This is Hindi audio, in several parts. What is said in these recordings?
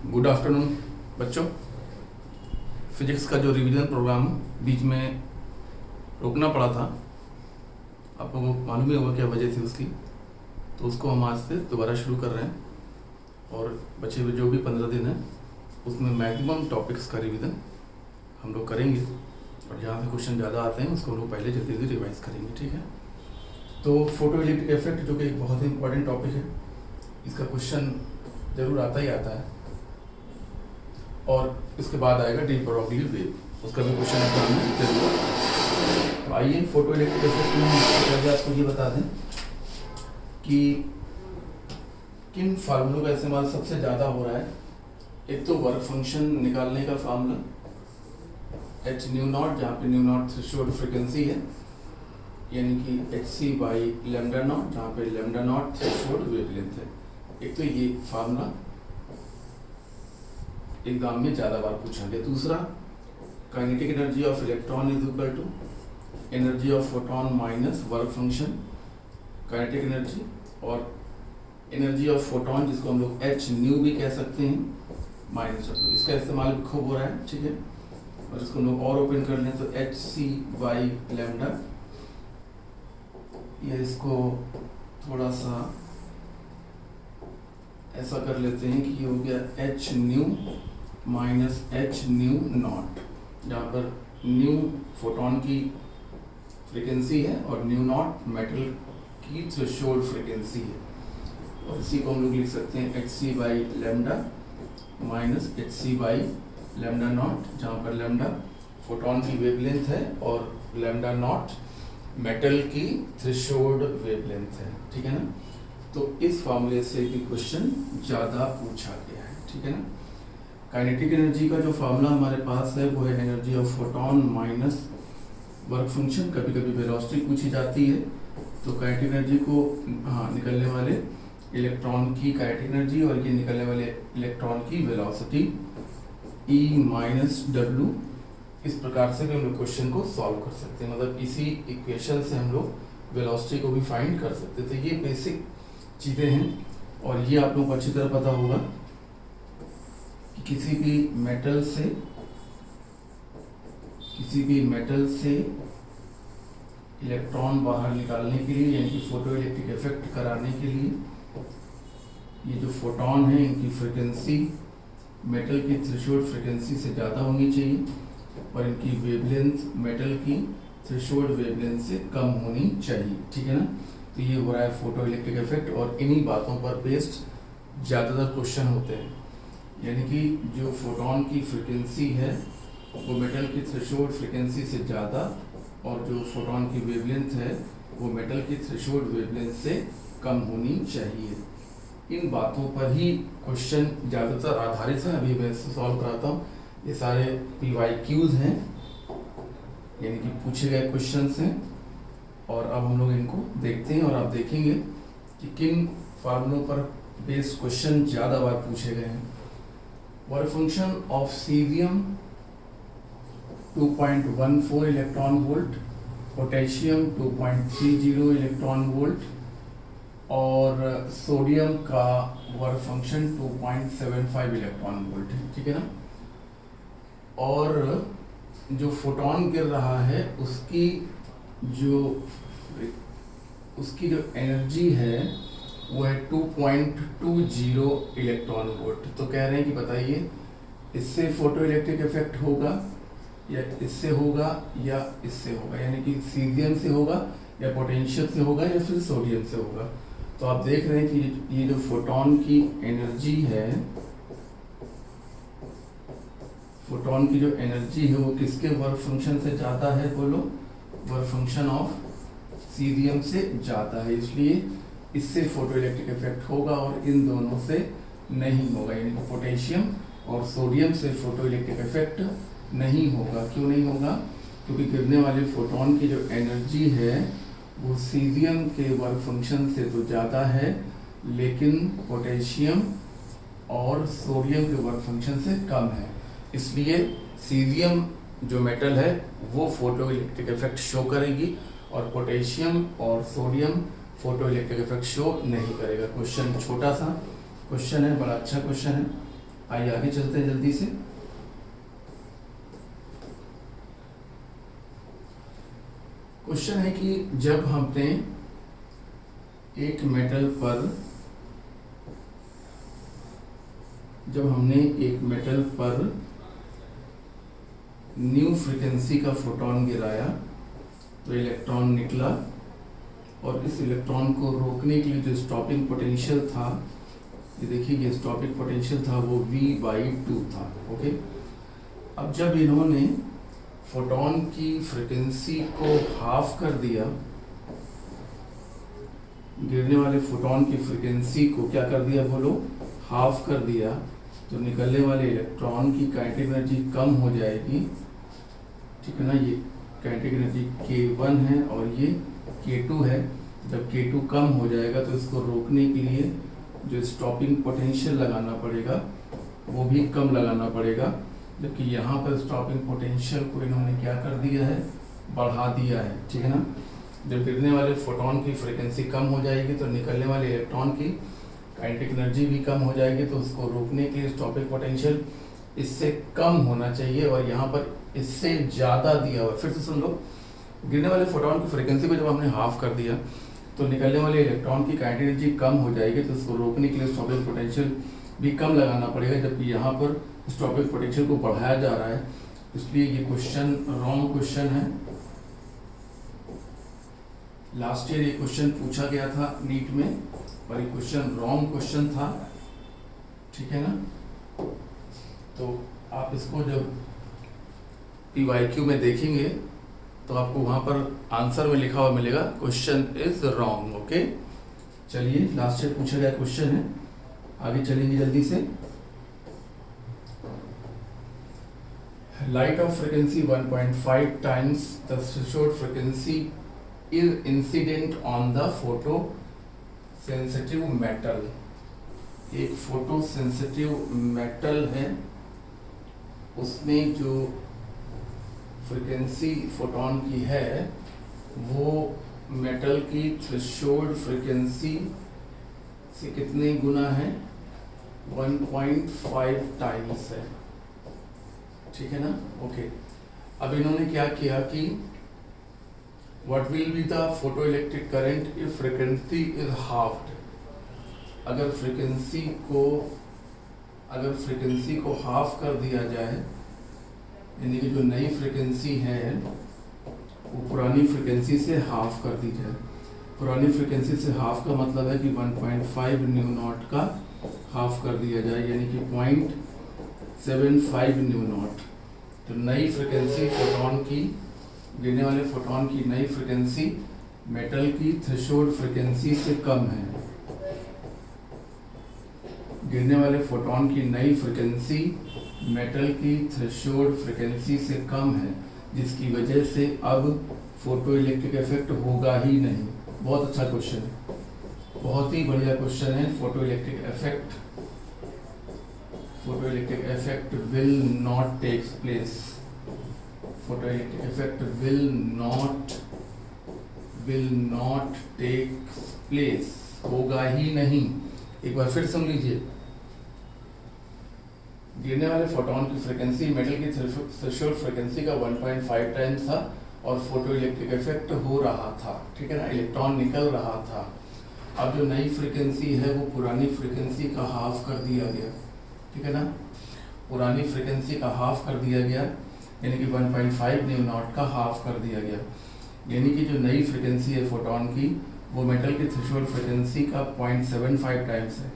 गुड आफ्टरनून बच्चों। फिजिक्स का जो रिवीजन प्रोग्राम बीच में रोकना पड़ा था, आप लोगों को मालूम ही होगा क्या वजह थी उसकी, तो उसको हम आज से दोबारा शुरू कर रहे हैं और बचे हुए जो भी 15 दिन हैं उसमें मैक्सिमम टॉपिक्स का रिवीजन हम लोग करेंगे और जहाँ से क्वेश्चन ज़्यादा आते हैं उसको हम लोग पहले जल्दी जल्दी रिवाइज करेंगे। ठीक है, तो फोटो इलेक्ट्रिक इफेक्ट जो कि एक बहुत ही इंपॉर्टेंट टॉपिक है, इसका क्वेश्चन ज़रूर आता ही आता है और इसके बाद आएगा डी ब्रॉगली वेव, उसका भी क्वेश्चन एग्जाम में जरूर आता है। तो आइए फोटो इलेक्ट्रिक इफेक्ट में पहले आपको ये बता दें कि किन फार्मूलों का इस्तेमाल सबसे ज़्यादा हो रहा है। एक तो वर्क फंक्शन निकालने का फार्मूला एच न्यू नॉट, जहाँ पे न्यू नॉट थ्रेशोल्ड फ्रिक्वेंसी है, यानी कि H C by lambda naught, जहाँ पे लेमडा नॉट थ्रेशोल्ड वेवलेंथ है। एक तो ये फार्मूला एग्जाम में ज़्यादा बार पूछा गया। दूसरा, kinetic energy of electron is equal to energy of photon minus work function kinetic energy, और एनर्जी ऑफ फोटोन जिसको हम लोग एच न्यू भी कह सकते हैं माइनस डब्ल्यू, इसका इस्तेमाल भी खूब हो रहा है। ठीक है, और इसको लोग और ओपन कर लें तो एच सी बाई लेमडा, ये इसको थोड़ा सा ऐसा कर लेते हैं कि ये हो गया H nu minus H nu naught, जहाँ पर न्यू फोटोन की फ्रीक्वेंसी है और न्यू नॉट मेटल की थ्रेशोल्ड फ्रीक्वेंसी है। और इसी को हम लोग लिख सकते हैं H C by lambda minus H C by lambda naught, जहाँ पर लेमडा फोटोन की वेवलेंथ है और लेमडा नॉट मेटल की थ्रेशोल्ड वेवलेंथ है। ठीक है ना, तो इस फॉर्मूले से भी क्वेश्चन ज़्यादा पूछा गया है। ठीक है ना, काइनेटिक एनर्जी का जो फार्मूला हमारे पास है वो है energy of photon minus work function. कभी कभी वेलोसिटी पूछी जाती है, तो काइनेटिक एनर्जी को निकलने वाले इलेक्ट्रॉन की काइनेटिक एनर्जी और ये निकलने वाले इलेक्ट्रॉन की वेलोसिटी ई माइनस डब्ल्यू, इस प्रकार से भी हम लोग क्वेश्चन को सॉल्व कर सकते हैं। मतलब इसी इक्वेशन से हम लोग वेलोसिटी को भी फाइंड कर सकते थे। ये बेसिक चीज़ें हैं और ये आप लोगों को अच्छी तरह पता होगा कि किसी भी मेटल से इलेक्ट्रॉन बाहर निकालने के लिए, यानी कि फोटो इलेक्ट्रिक इफेक्ट कराने के लिए, ये जो फोटोन है इनकी फ्रीक्वेंसी मेटल की थ्रेशोल्ड फ्रीक्वेंसी से ज़्यादा होनी चाहिए और इनकी वेवलेंथ मेटल की थ्रेशोल्ड वेवलेंथ से कम होनी चाहिए। ठीक है ना, तो ये हो रहा है फोटो इलेक्ट्रिक इफेक्ट और इन्हीं बातों पर बेस्ड ज़्यादातर क्वेश्चन होते हैं। यानी कि जो फोटोन की फ्रीक्वेंसी है वो मेटल की थ्रेशोल्ड फ्रीक्वेंसी से ज़्यादा और जो फोटोन की वेवलेंथ है वो मेटल की थ्रेशोल्ड वेवलेंथ से कम होनी चाहिए। इन बातों पर ही क्वेश्चन ज़्यादातर आधारित है। अभी मैं इसको सॉल्व कराता हूँ। ये सारे PYQs हैं, यानी कि पूछे गए क्वेश्चंस हैं, और अब हम लोग इनको देखते हैं और आप देखेंगे कि किन फार्मूलों पर बेस्ड क्वेश्चन ज़्यादा बार पूछे गए हैं। Work function of caesium 2.14 electron volt, potassium 2.30 electron volt और सोडियम का वर्क फंक्शन 2.75 इलेक्ट्रॉन वोल्ट है। ठीक है ना, और जो फोटोन गिर रहा है उसकी जो एनर्जी है वो है 2.20 इलेक्ट्रॉन वोल्ट। तो कह रहे हैं कि बताइए इससे फोटो इलेक्ट्रिक इफेक्ट होगा या इससे होगा या इससे होगा, यानी कि सीजियम से होगा या पोटेंशियल से होगा या फिर सोडियम से होगा। तो आप देख रहे हैं कि ये जो फोटोन की एनर्जी है, फोटोन की जो एनर्जी है वो किसके वर्क फंक्शन से ज़्यादा है? बोलो, वर्क फंक्शन ऑफ सीजियम से ज़्यादा है, इसलिए इससे फोटो इलेक्ट्रिक इफेक्ट होगा और इन दोनों से नहीं होगा। यानी कि पोटेशियम और सोडियम से फोटो इलेक्ट्रिक इफेक्ट नहीं होगा। क्यों नहीं होगा? क्योंकि गिरने वाले फोटोन की जो एनर्जी है वो सीजियम के वर्क फंक्शन से तो ज़्यादा है, लेकिन पोटेशियम और सोडियम के वर्क फंक्शन से कम है। इसलिए सीजियम जो मेटल है वो फोटो इलेक्ट्रिक इफेक्ट शो करेगी और पोटेशियम और sodium photo electric effect show नहीं करेगा। क्वेश्चन छोटा सा क्वेश्चन है, बड़ा अच्छा क्वेश्चन है, आइए आगे चलते हैं जल्दी से। क्वेश्चन है कि जब हमने एक मेटल पर न्यू फ्रीक्वेंसी का फोटोन गिराया तो इलेक्ट्रॉन निकला, और इस इलेक्ट्रॉन को रोकने के लिए जो स्टॉपिंग पोटेंशियल था, ये देखिए ये स्टॉपिंग पोटेंशियल था, वो V/2 था। ओके, अब जब इन्होंने फोटोन की फ्रीक्वेंसी को हाफ कर दिया, गिरने वाले फोटोन की फ्रीक्वेंसी को क्या कर दिया बोलो, हाफ कर दिया, तो निकलने वाले इलेक्ट्रॉन की काइनेटिक एनर्जी कम हो जाएगी। ठीक है ना, ये काइनेटिक एनर्जी K1 है और ये K2 है। जब K2 कम हो जाएगा तो इसको रोकने के लिए जो स्टॉपिंग पोटेंशियल लगाना पड़ेगा वो भी कम लगाना पड़ेगा, जबकि यहाँ पर स्टॉपिंग पोटेंशियल को इन्होंने क्या कर दिया है, बढ़ा दिया है। ठीक है ना, जब गिरने वाले फोटोन की फ्रीक्वेंसी कम हो जाएगी तो निकलने वाले इलेक्ट्रॉन की काइनेटिक एनर्जी भी कम हो जाएगी, तो उसको रोकने के लिए स्टॉपिंग पोटेंशियल इससे कम होना चाहिए, और यहाँ पर इससे ज़्यादा दिया हुआ। फिर से सुन लो, गिरने वाले फोटोन की फ्रीक्वेंसी को जब हमने हाफ कर दिया तो निकलने वाले इलेक्ट्रॉन की काइनेटिक एनर्जी कम हो जाएगी, तो उसको रोकने के लिए स्टॉपिंग पोटेंशियल भी कम लगाना पड़ेगा, जबकि यहाँ पर स्टॉपिंग पोटेंशियल को बढ़ाया जा रहा है। इसलिए ये क्वेश्चन रॉन्ग क्वेश्चन है। लास्ट ईयर ये क्वेश्चन पूछा गया था नीट में, और ये क्वेश्चन रॉन्ग क्वेश्चन था। ठीक है ना, तो आप इसको जब PYQ में देखेंगे तो आपको वहां पर आंसर में लिखा हुआ मिलेगा क्वेश्चन इज रॉन्ग। ओके, चलिए लास्ट ईयर पूछा गया क्वेश्चन है, आगे चलेंगे जल्दी से। Light of frequency 1.5 times the threshold frequency is incident on the photo sensitive metal। एक फोटो सेंसिटिव मेटल है, उसमें जो फ्रीक्वेंसी फोटोन की है वो मेटल की थ्रेशोल्ड फ्रीक्वेंसी से कितने गुना है, 1.5 टाइम्स है। ठीक है ना, ओके। अब इन्होंने क्या किया कि what will be the photo electric current if frequency is halved. अगर फ्रीक्वेंसी को हाफ कर दिया जाए, यानी कि जो नई फ्रीक्वेंसी है वो पुरानी फ्रीक्वेंसी से हाफ कर दी जाए। पुरानी फ्रीक्वेंसी से हाफ का मतलब है कि 1.5 न्यू नॉट का हाफ कर दिया जाए, यानी कि 0.75 न्यू नॉट। तो नई फ्रीक्वेंसी फोटोन की, गिरने वाले फोटोन की नई फ्रीक्वेंसी मेटल की थ्रेशोल्ड फ्रीक्वेंसी से कम है। गिरने वाले फोटोन की नई फ्रीक्वेंसी मेटल की थ्रेशोल्ड फ्रीक्वेंसी से कम है, जिसकी वजह से अब फोटो इलेक्ट्रिक इफेक्ट होगा ही नहीं। बहुत अच्छा क्वेश्चन है, बहुत ही बढ़िया क्वेश्चन है। Photo electric effect will not takes place. Photo electric effect will not take place, होगा ही नहीं। एक बार फिर सुन लीजिए, गिरने वाले फोटोन की फ्रीक्वेंसी मेटल की थ्रेशोल्ड फ्रीक्वेंसी का 1.5 टाइम्स था और फोटो इलेक्ट्रिक इफेक्ट हो रहा था। ठीक है ना, इलेक्ट्रॉन निकल रहा था। अब जो नई फ्रीक्वेंसी है वो पुरानी फ्रीक्वेंसी का हाफ कर दिया गया। ठीक है ना, पुरानी फ्रीक्वेंसी का हाफ कर दिया गया, यानी कि 1.5 न्यू नॉट का हाफ कर दिया गया। यानी कि जो नई फ्रीक्वेंसी है फोटोन की वो मेटल की थ्रेशोल्ड फ्रीक्वेंसी का 0.75 टाइम्स है,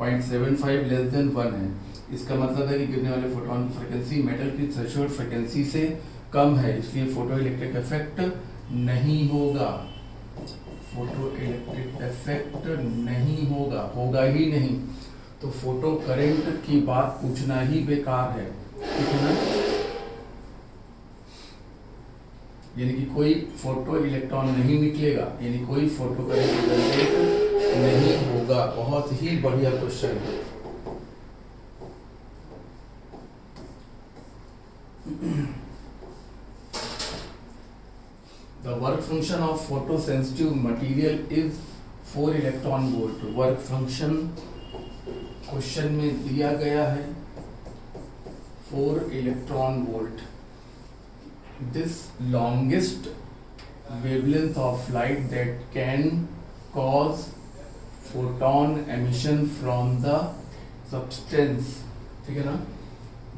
0.75 लेस देन 1 है। इसका मतलब है कि गिरने वाले फोटोन की फ्रीक्वेंसी मेटल की थ्रेशोल्ड फ्रीक्वेंसी से कम है, इसलिए फोटो इलेक्ट्रिक इफेक्ट नहीं होगा। फोटो इलेक्ट्रिक इफेक्ट नहीं होगा, होगा ही नहीं। तो फोटो करंट की बात पूछना ही बेकार है। ठीक है ना, यानी कि कोई फोटो इलेक्ट्रॉन नहीं निकलेगा, यानी कोई फोटो करंट जनरेट नहीं होगा। बहुत ही बढ़िया क्वेश्चन है। The work function of photosensitive material is 4 electron volt। Work function question में दिया गया है 4 electron volt. This longest wavelength of light that can cause photon emission from the substance, ठीक है ना?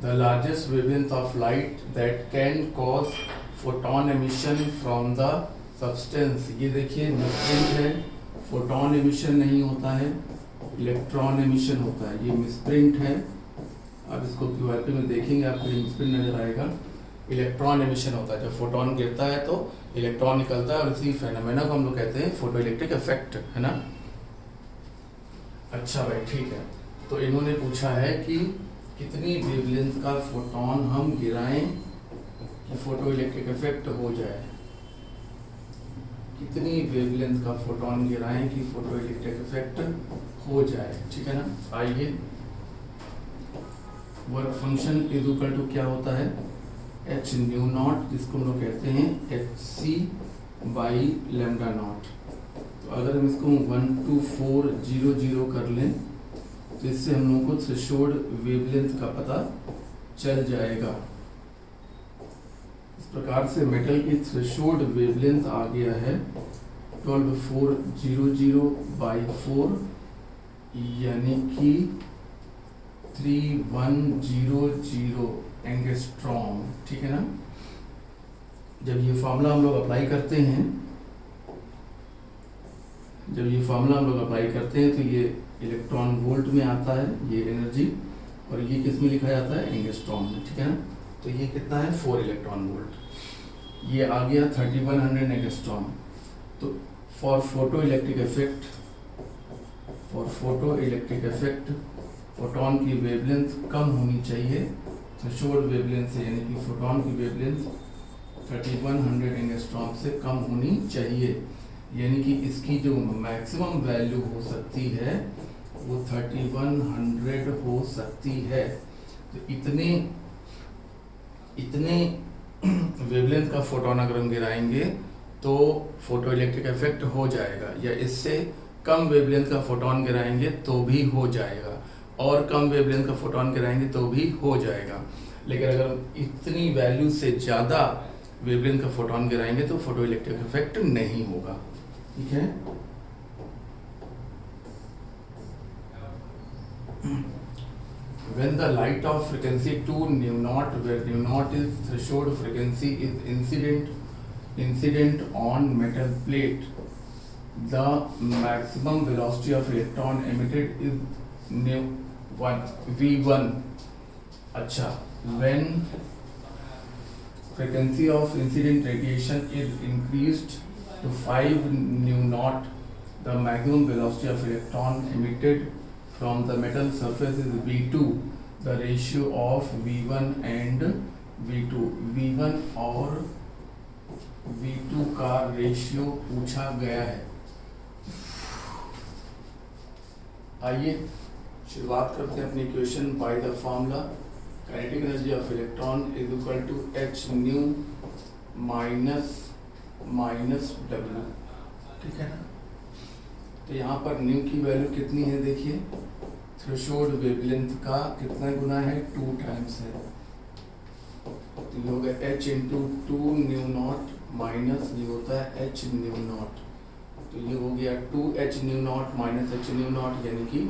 The largest wavelength of light that can cause photon emission from the substance. ये देखिए मिसप्रिंट है, फोटोन एमिशन नहीं होता है, इलेक्ट्रॉन एमिशन होता है, ये मिसप्रिंट है। अब इसको क्यूआरपी में देखेंगे आपको मिसप्रिंट नजर आएगा। इलेक्ट्रॉन एमिशन होता है, जब फोटोन गिरता है तो इलेक्ट्रॉन निकलता है और इसी फेनोमेना को हम लोग कहते हैं फोटो इलेक्ट्रिक इफेक्ट, है ना। अच्छा भाई ठीक है, तो इन्होंने पूछा है कि कितनी वेवलेंथ का फोटोन हम गिराएं कि फोटो इलेक्ट्रिक इफेक्ट हो जाए। कितनी वेवलेंथ का फोटोन गिराएं कि फोटो इलेक्ट्रिक इफेक्ट हो जाए, ठीक है ना। आइए, work function is equal to क्या होता है, एच न्यू नॉट, जिसको हम लोग कहते हैं H C by lambda naught. तो अगर हम इसको 12400 कर लें तो इससे हम लोगों को थ्रेशोल्ड वेवलेंथ का पता चल जाएगा। इस प्रकार से मेटल की थ्रेशोल्ड वेवलेंथ आ गया है 12400/4 यानी कि 3100 एंगस्ट्रॉम, ठीक है ना। जब ये फार्मूला हम लोग अप्लाई करते हैं तो ये इलेक्ट्रॉन वोल्ट में आता है ये एनर्जी, और ये किस में लिखा जाता है, एंगस्ट्रॉम में, ठीक है ना। तो ये कितना है 4 इलेक्ट्रॉन वोल्ट, ये आ गया 3100 एंगस्ट्रॉम। तो for photo electric effect photon की वेवलेंथ कम होनी चाहिए थ्रेशोल्ड वेवलेंथ से, यानी कि फोटोन की वेवलेंथ 3100 एंगस्ट्रॉम से कम होनी चाहिए, यानी कि इसकी जो मैक्सिमम वैल्यू हो सकती है वो 3100 हो सकती है। तो इतने वेवलेंथ का फोटोन अगर हम गिराएंगे तो फोटो इलेक्ट्रिक इफेक्ट हो जाएगा, या इससे कम वेवलेंथ का फोटोन गिराएंगे तो भी हो जाएगा, और कम वेवलेंथ का फोटोन गिराएंगे तो भी हो जाएगा। लेकिन अगर इतनी वैल्यू से ज़्यादा वेवलेंथ का फोटोन गिराएंगे तो फोटो इलेक्ट्रिक इफेक्ट नहीं होगा, ठीक है। When the light of frequency 2 nu naught, where nu naught is threshold frequency, is incident on metal plate, the maximum velocity of electron emitted is v1. अच्छा, when frequency of incident radiation is increased to 5 nu naught, the maximum velocity of electron emitted from the metal surface is v2. The ratio of v1 and v2, v1 और v2 का रेशियो पूछा गया है। आइए शुरुआत करते हैं अपनी equation by the formula kinetic energy of electron is equal to H nu minus W, ठीक है ना। तो यहाँ पर न्यू की वैल्यू कितनी है, देखिए थ्रेशोल्ड वेवलेंथ का कितना गुना है, 2 टाइम्स है। तो ये होगा h into 2 new not minus ये होता है h न्यू नॉट। तो ये हो गया 2h nu not minus h nu naught यानी कि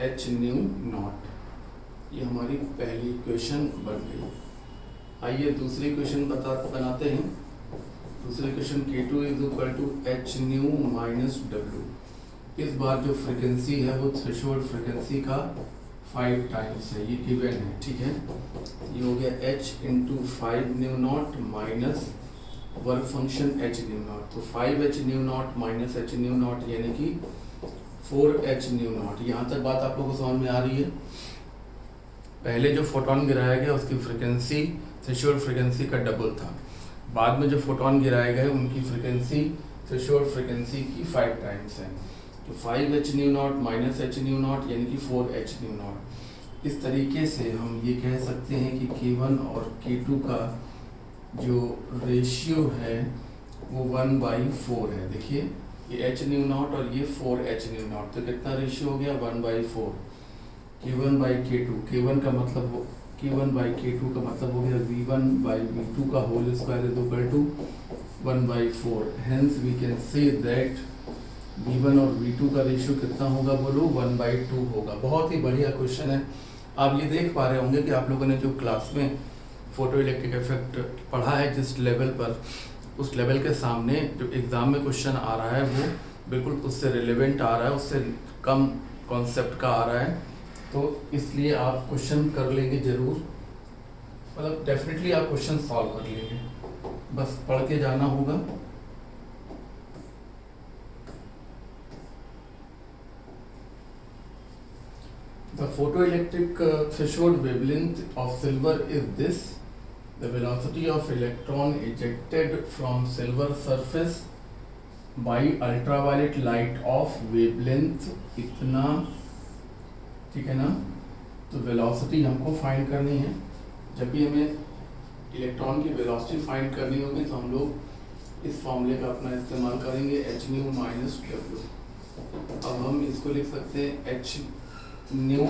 h न्यू नॉट। ये हमारी पहली इक्वेशन बन गई। आइए दूसरी इक्वेशन बनाते हैं। दूसरी equation K2 is equal to h nu minus W. इस बार जो फ्रीक्वेंसी है वो थ्रेशोल्ड फ्रीक्वेंसी का 5 टाइम्स है, ये गिवन है, ठीक है। ये हो गया h into 5 new not minus work function h nu not. तो 5h new not minus h nu naught यानी कि 4h न्यू नॉट। यहाँ तक बात आप लोगों को समझ में आ रही है। पहले जो फोटोन गिराया गया उसकी फ्रीक्वेंसी थ्रेशोल्ड फ्रीक्वेंसी का डबल था, बाद में जो फोटोन गिराए गए उनकी फ्रीक्वेंसी थ्रेशोल्ड फ्रीक्वेंसी की 5 टाइम्स है। तो 5h new not minus h nu naught यानी कि 4h न्यू नॉट। इस तरीके से हम ये कह सकते हैं कि K1 और K2 का जो रेशियो है वो 1/4 है। देखिए ये h न्यू नॉट और ये 4h न्यू नॉट, तो कितना रेशियो हो गया 1/4। K1 by K2, K1 का मतलब K1 by K2 का मतलब हो गया V1 by V2 का whole square is equal to 1/4। Hence we can say that V1 और V2 का रेशियो कितना होगा, बोलो 1/2 होगा। बहुत ही बढ़िया क्वेश्चन है। आप ये देख पा रहे होंगे कि आप लोगों ने जो क्लास में फोटो इलेक्ट्रिक इफेक्ट पढ़ा है जिस लेवल पर, उस लेवल के सामने जो एग्ज़ाम में क्वेश्चन आ रहा है वो बिल्कुल उससे रिलेवेंट आ रहा है, उससे कम कॉन्सेप्ट का आ रहा है। तो इसलिए आप क्वेश्चन कर लेंगे ज़रूर, मतलब डेफिनेटली आप क्वेश्चन सॉल्व कर लेंगे, बस पढ़ के जाना होगा। The photoelectric threshold wavelength of silver is this. The velocity of electron ejected from silver surface by ultraviolet light of wavelength इतना, ठीक है ना। तो वेलोसिटी हमको फाइंड करनी है। जब भी हमें इलेक्ट्रॉन की वेलोसिटी फाइंड करनी होगी तो हम लोग इस फॉर्मूले का अपना इस्तेमाल करेंगे, एच न्यू माइनस डब्ल्यू। अब हम इसको लिख सकते हैं एच न्यू,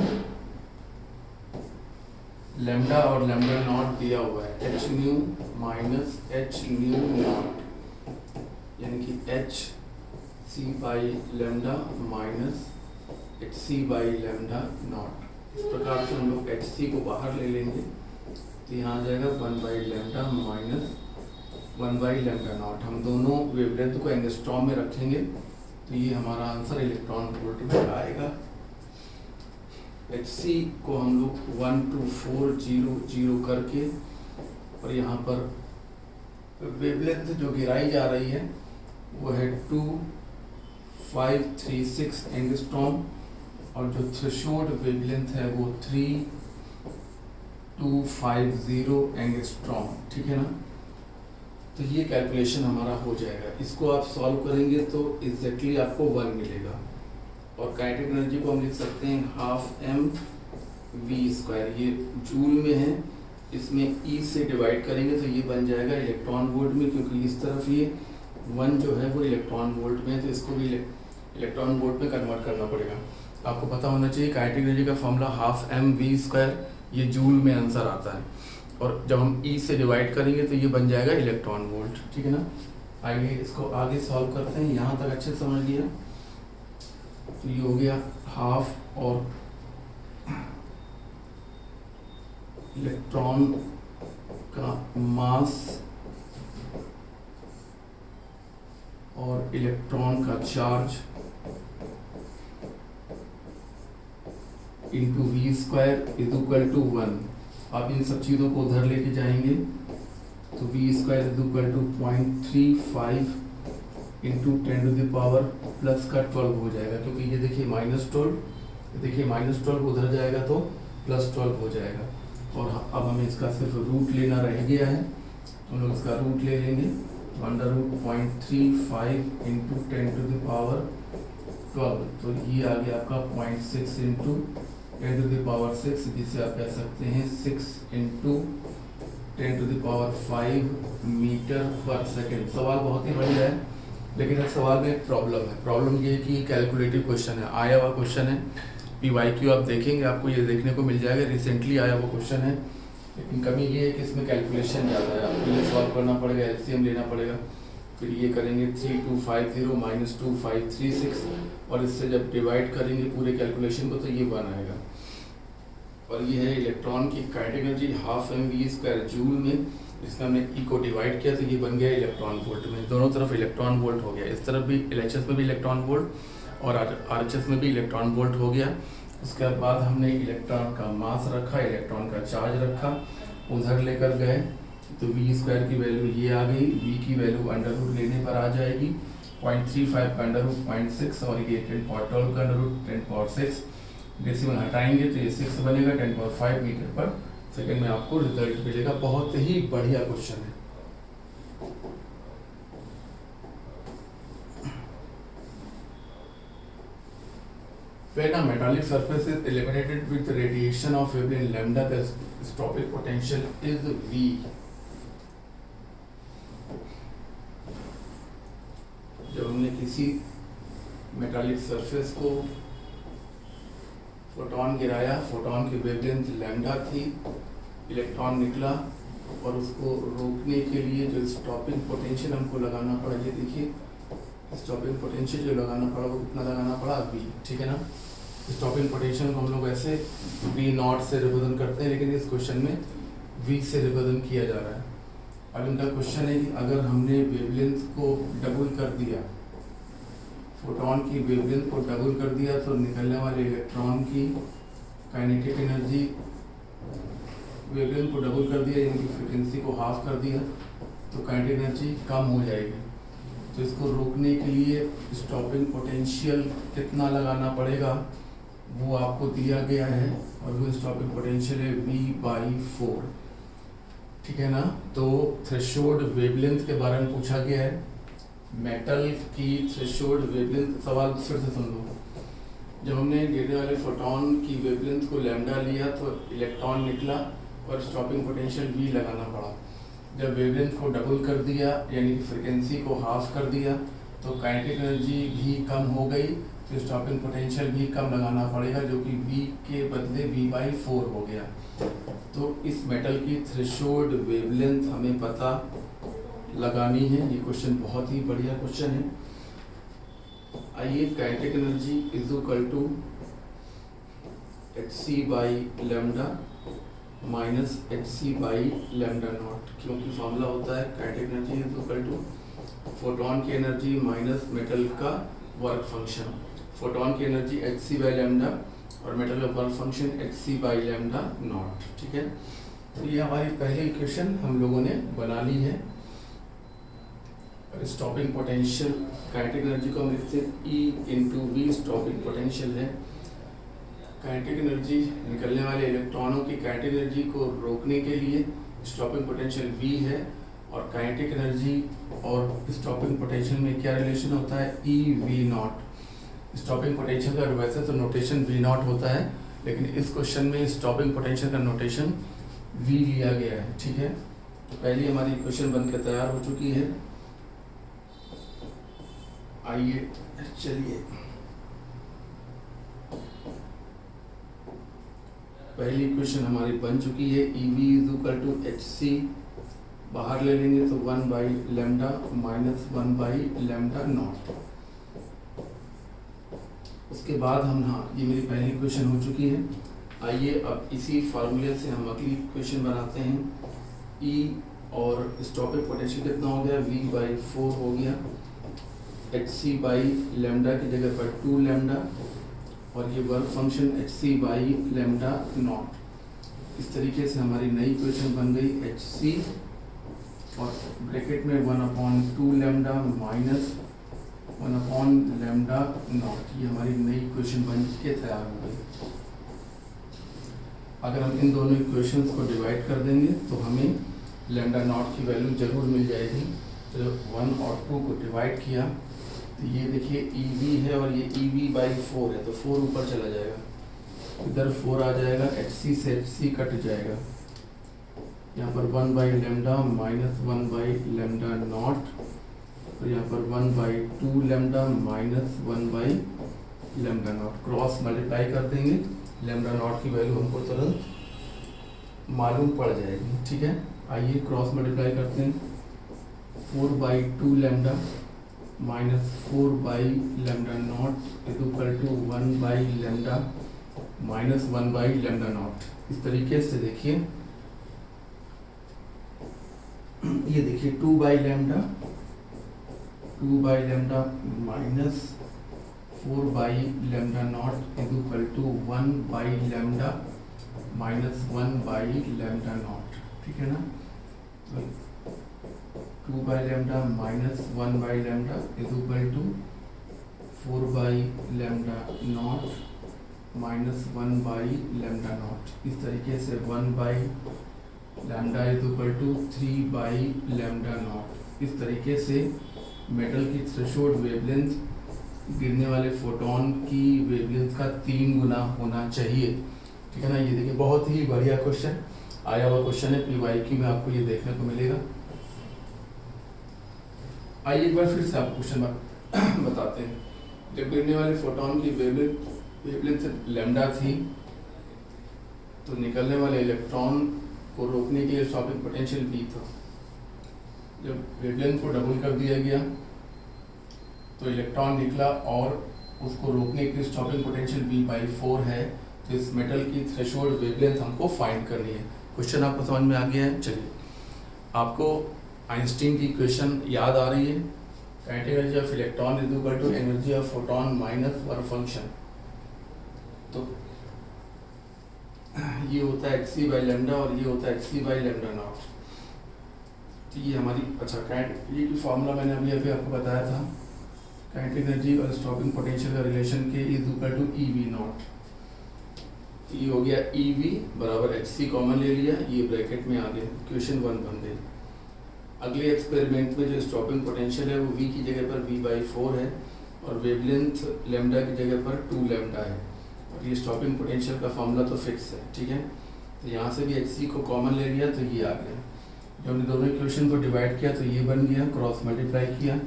लैम्डा और लैम्डा नॉट दिया हुआ है, H nu minus H nu naught, यानी कि H C by lambda minus H C by lambda naught. इस प्रकार से हम लोग एच सी को बाहर ले लेंगे तो यहाँ आ जाएगा 1/λ माइनस 1/λ नॉट। हम दोनों वेवलेंथ को एंगस्ट्रॉम में रखेंगे तो ये हमारा आंसर इलेक्ट्रॉन वोल्ट में आएगा। एच सी को हम लोग 12400 करके और यहाँ पर वेवलेंथ जो गिराई जा रही है वो है 2536 एंगस्ट्रॉम और जो थ्रेशोल्ड वेवलेंथ है वो 3250 एंगस्ट्रॉम, ठीक है ना। तो ये कैलकुलेशन हमारा हो जाएगा। इसको आप सॉल्व करेंगे तो एग्जैक्टली आपको 1 मिलेगा। और काइनेटिक एनर्जी को हम लिख सकते हैं हाफ एम वी स्क्वायर, ये जूल में है, इसमें ई से डिवाइड करेंगे तो ये बन जाएगा इलेक्ट्रॉन वोल्ट में, क्योंकि इस तरफ ये 1 जो है वो इलेक्ट्रॉन वोल्ट में है तो इसको भी इलेक्ट्रॉन वोल्ट में कन्वर्ट करना पड़ेगा। आपको पता होना चाहिए काइनेटिक एनर्जी का formula half M V square, ये जूल में आंसर आता है और जब हम ई से डिवाइड करेंगे तो ये बन जाएगा इलेक्ट्रॉन वोल्ट, ठीक है ना। आइए इसको आगे सॉल्व करते हैं। यहाँ तक अच्छे से समझ लिया तो ये हो गया हाफ और इलेक्ट्रॉन का मास और इलेक्ट्रॉन का charge into V square is equal to 1। आप इन सब चीज़ों को उधर लेके जाएंगे तो V square is equal to 0.35 into 10⁻+12 हो जाएगा, क्योंकि ये देखिए -12, देखिए -12 उधर जाएगा तो +12 हो जाएगा। और अब हमें इसका सिर्फ रूट लेना रह गया है, हम लोग इसका रूट ले लेंगे तो √0.35 इंटू 10⁻12, तो ये आ गया आपका 0.6 इंटू 10⁻6, जिसे आप कह सकते हैं 6 इंटू 10⁵ मीटर पर सेकेंड। सवाल बहुत ही बढ़िया है, लेकिन इस सवाल में एक प्रॉब्लम है। प्रॉब्लम ये है कि कैलकुलेटिव क्वेश्चन है, आया हुआ क्वेश्चन है। PYQ आप देखेंगे आपको ये देखने को मिल जाएगा, रिसेंटली आया हुआ क्वेश्चन है, लेकिन कमी ये है कि इसमें कैलकुलेशन ज़्यादा है। आपको ये सॉल्व करना पड़ेगा, LCM लेना पड़ेगा, फिर ये करेंगे 3250 माइनस 2536 और इससे जब डिवाइड करेंगे पूरे कैलकुलेशन को तो ये 1 आएगा। और ये है इलेक्ट्रॉन की kinetic energy half M V square joule में, इसमें हमने ई को डिवाइड किया तो ये बन गया इलेक्ट्रॉन वोल्ट में। दोनों तरफ इलेक्ट्रॉन वोल्ट हो गया, इस तरफ भी LHS में भी इलेक्ट्रॉन वोल्ट और RHS में भी इलेक्ट्रॉन वोल्ट हो गया। उसके बाद हमने इलेक्ट्रॉन का मास रखा, इलेक्ट्रॉन का चार्ज रखा, उधर लेकर गए तो वी स्क्वायर की वैल्यू ये आ गई, वी की वैल्यू अंडर रूट लेने पर आ जाएगी 0.35 का अंडर रूट 0.6 और ये 10⁻12 का अंडर रूट 10⁻6, डेसिमल हटाएंगे तो ये 6 बनेगा 10⁻5 मीटर पर सेकेंड में आपको रिजल्ट मिलेगा। बहुत ही बढ़िया क्वेश्चन है। When a metallic surface is illuminated with radiation of wavelength lambda, the stopic potential is V. जब हमने किसी मेटालिक सरफेस को फोटोन गिराया, फोटोन की वेवलेंथ लैम्डा थी इलेक्ट्रॉन निकला और उसको रोकने के लिए जो स्टॉपिंग पोटेंशियल हमको लगाना पड़ा, ये देखिए स्टॉपिंग पोटेंशियल जो लगाना पड़ा वो कितना लगाना पड़ा, V, ठीक है ना। स्टॉपिंग पोटेंशियल को हम लोग ऐसे V0 से रिप्रेजेंट करते हैं, लेकिन इस क्वेश्चन में V से रिप्रेजेंट किया जा रहा है। अब इनका क्वेश्चन है कि अगर हमने वेवलेंथ को डबल कर दिया, फोटोन की वेवलेंथ को डबल कर दिया, तो निकलने वाले इलेक्ट्रॉन की काइनेटिक एनर्जी, वेवलेंथ को डबल कर दिया यानी कि फ्रीक्वेंसी को हाफ कर दिया, तो काइनेटिक एनर्जी कम हो जाएगी। तो इसको रोकने के लिए स्टॉपिंग पोटेंशियल कितना लगाना पड़ेगा वो आपको दिया गया है, और वो स्टॉपिंग पोटेंशियल है V/4, ठीक है ना। तो थ्रेशोल्ड वेवलेंथ के बारे में पूछा गया है, मेटल की थ्रेशोल्ड वेवलेंथ। सवाल फिर से सुन लो, जब हमने गिरने वाले फोटोन की वेवलेंथ को लैम्डा लिया तो इलेक्ट्रॉन निकला और स्टॉपिंग पोटेंशियल V लगाना पड़ा। जब वेवलेंथ को डबल कर दिया यानी कि फ्रीक्वेंसी को हाफ कर दिया, तो काइनेटिक एनर्जी भी कम हो गई, तो स्टॉपिंग पोटेंशियल भी कम लगाना पड़ेगा, जो कि V के बदले V/4 हो गया। तो इस मेटल की थ्रेशोल्ड वेवलेंथ हमें पता लगानी है। ये क्वेश्चन बहुत ही बढ़िया क्वेश्चन है। आइए, kinetic energy is equal to hc/λ minus hc/λ0, क्योंकि फॉर्मूला होता है kinetic energy is equal to photon की एनर्जी माइनस मेटल का वर्क फंक्शन। फोटोन की एनर्जी hc/λ और मेटल का वर्क फंक्शन hc/λ0, ठीक है। तो ये हमारी पहली इक्वेशन हम लोगों ने बना ली है। स्टॉपिंग पोटेंशियल, काइनेटिक एनर्जी को हम लिखते हैं E/V, स्टॉपिंग पोटेंशियल है। काइनेटिक एनर्जी, निकलने वाले इलेक्ट्रॉनों की काइनेटिक एनर्जी को रोकने के लिए स्टॉपिंग पोटेंशियल V है, और काइनेटिक एनर्जी और स्टॉपिंग पोटेंशियल में क्या रिलेशन होता है, E/V0। स्टॉपिंग पोटेंशियल का वैसे तो नोटेशन V0 होता है, लेकिन इस क्वेश्चन में स्टॉपिंग पोटेंशियल का नोटेशन V लिया गया है, ठीक है। पहली हमारी इक्वेशन बनकर तैयार हो चुकी है। आइए चलिए, पहली इक्वेशन हमारी बन चुकी है। EV is equal to HC, बाहर ले लेंगे तो 1/λ माइनस 1/λ0। उसके बाद हम, हाँ, ये मेरी पहली इक्वेशन हो चुकी है। आइए अब इसी फार्मूले से हम अगली इक्वेशन बनाते हैं। E और स्टॉपिंग पोटेंशियल कितना हो गया, V/4 हो गया, hc/λ की जगह पर 2λ, और ये वर्क फंक्शन hc/λ0। इस तरीके से हमारी नई इक्वेशन बन गई hc और ब्रैकेट में 1/2λ माइनस 1/λ0। ये हमारी नई इक्वेशन बन के तैयार हो गई। अगर हम इन दोनों इक्वेशंस को डिवाइड कर देंगे तो हमें λ0 की वैल्यू जरूर मिल जाएगी। तो 1 और 2 को डिवाइड किया तो ये देखिए EV है और ये EV/4 है, तो 4 ऊपर चला जाएगा, इधर 4 आ जाएगा, HC से HC कट जाएगा, यहाँ पर 1/λ माइनस 1/λ0, और यहाँ पर 1/2λ माइनस 1/λ0। क्रॉस मल्टीप्लाई कर देंगे, λ0 की वैल्यू हमको तुरंत मालूम पड़ जाएगी, ठीक है। आइए क्रॉस मल्टीप्लाई करते हैं। 4/2λ minus 4/λ0 is equal to 1/λ minus 1/λ0। इस तरीके से देखिए, ये देखिए 2/λ minus 4/λ0 is equal to 1/λ minus 1/λ0, ठीक है ना। तो 2/λ minus 1/λ is equal to 4/λ0 minus 1/λ0। इस तरीके से 1/λ इज इक्वल टू 3/λ0। इस तरीके से मेटल की थ्रेशोल्ड वेवलेंथ गिरने वाले फोटोन की वेवलेंथ का 3 गुना होना चाहिए, ठीक है ना। ये देखिए बहुत ही बढ़िया क्वेश्चन आया हुआ क्वेश्चन है, PYQ में आपको ये देखने को मिलेगा। आइए एक बार फिर से आपको क्वेश्चन बताते हैं। जब गिरने वाले फोटोन की वेवलेंथ लैम्डा थी, तो निकलने वाले इलेक्ट्रॉन को रोकने के लिए स्टॉपिंग पोटेंशियल V था। जब वेवलेंथ को डबल कर दिया गया तो इलेक्ट्रॉन निकला और उसको रोकने के लिए स्टॉपिंग पोटेंशियल V/4 है। तो इस मेटल की थ्रेशोल्ड वेवलेंथ हमको फाइंड करनी है। क्वेश्चन आपको समझ में आ गया है? चलिए, आपको आइंस्टीन की इक्वेशन याद आ रही है? Kinetic energy of electron is equal to energy of photon minus work function. तो ये होता है hc बाई लैम्डा और ये होता है hc बाई लैम्डा नॉट। तो ये हमारी ये की फॉर्मूला मैंने अभी आपको बताया था। काइनेटिक एनर्जी और स्टॉपिंग पोटेंशियल का relation K is equal to EV naught. ये हो गया EV बराबर hc कॉमन ले लिया, ये ब्रैकेट में आ गया, इक्वेशन 1 बन गई। अगले एक्सपेरिमेंट में जो स्टॉपिंग पोटेंशियल है वो V की जगह पर V/4 है और वेवलेंथ लैम्डा की जगह पर 2 लैम्डा है। और ये स्टॉपिंग पोटेंशियल का फॉर्मूला तो फिक्स है, ठीक है। तो यहाँ से भी hc को कॉमन ले लिया तो ये आ गया। जब हमने दोनों इक्वेशन को डिवाइड किया तो ये बन गया, क्रॉस मल्टीप्लाई किया,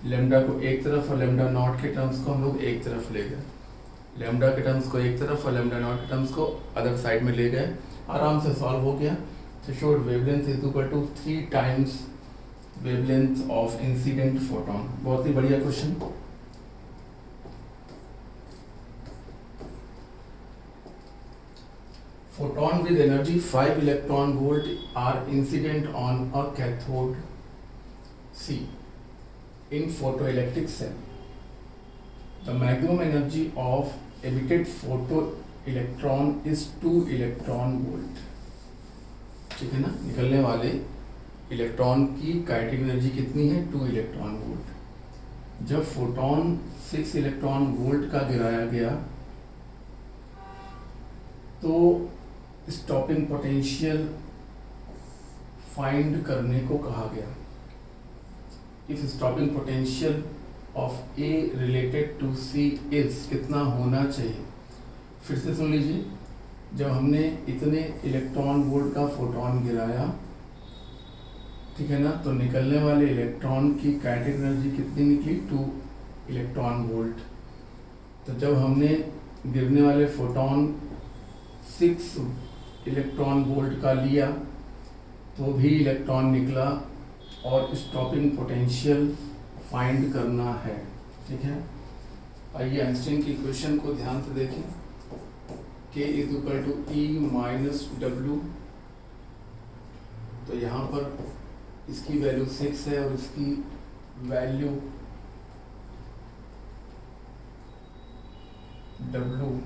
लैम्डा को एक तरफ और लैम्डा नॉट के टर्म्स को हम लोग एक तरफ ले गए। लैम्डा के टर्म्स को एक तरफ और लैम्डा नॉट के टर्म्स को अदर साइड में ले गए, आराम से सॉल्व हो गया। Threshold wavelength is equal to 3 times wavelength of incident photon. बहुत ही बढ़िया question. Photon with energy 5 electron volt are incident on a cathode C in photoelectric cell. The maximum energy of emitted photoelectron is 2 electron volt. ठीक है ना? निकलने वाले इलेक्ट्रॉन की काइनेटिक एनर्जी कितनी है? 2 इलेक्ट्रॉन वोल्ट। जब फोटोन 6 इलेक्ट्रॉन वोल्ट का गिराया गया तो स्टॉपिंग पोटेंशियल फाइंड करने को कहा गया। If stopping potential of A related to C is कितना होना चाहिए? फिर से सुन लीजिए, जब हमने इतने इलेक्ट्रॉन वोल्ट का फोटोन गिराया, ठीक है ना, तो निकलने वाले इलेक्ट्रॉन की काइनेटिक एनर्जी कितनी निकली? 2 इलेक्ट्रॉन वोल्ट। तो जब हमने गिरने वाले फोटोन 6 इलेक्ट्रॉन वोल्ट का लिया तो भी इलेक्ट्रॉन निकला और स्टॉपिंग पोटेंशियल फाइंड करना है, ठीक है। आइए आइंस्टीन की इक्वेशन को ध्यान से देखें। K is equal to E minus W। तो यहाँ पर इसकी वैल्यू 6 है और इसकी वैल्यू W।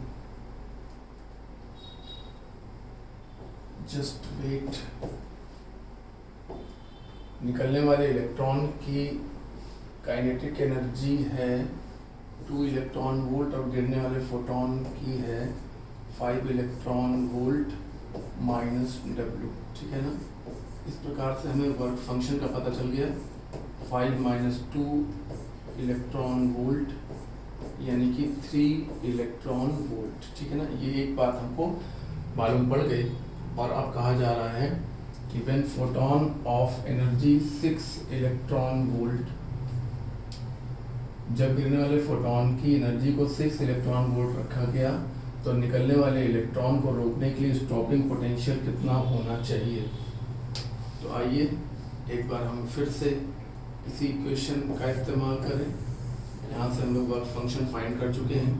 Just wait. निकलने वाले इलेक्ट्रॉन की काइनेटिक एनर्जी है 2 इलेक्ट्रॉन वोल्ट और गिरने वाले फोटोन की है 5 इलेक्ट्रॉन वोल्ट माइनस W, ठीक है ना। इस प्रकार से हमें वर्क फंक्शन का पता चल गया। 5 माइनस 2 इलेक्ट्रॉन वोल्ट यानी कि 3 इलेक्ट्रॉन वोल्ट, ठीक है ना। ये एक बात हमको मालूम पड़ गई। और अब कहा जा रहा है कि when photon of energy 6 electron volt, जब गिरने वाले फोटोन की एनर्जी को 6 इलेक्ट्रॉन वोल्ट रखा गया तो निकलने वाले इलेक्ट्रॉन को रोकने के लिए स्टॉपिंग पोटेंशियल कितना होना चाहिए? तो आइए एक बार हम फिर से इसी इक्वेशन का इस्तेमाल करें। यहाँ से हम लोग वर्क फंक्शन फाइंड कर चुके हैं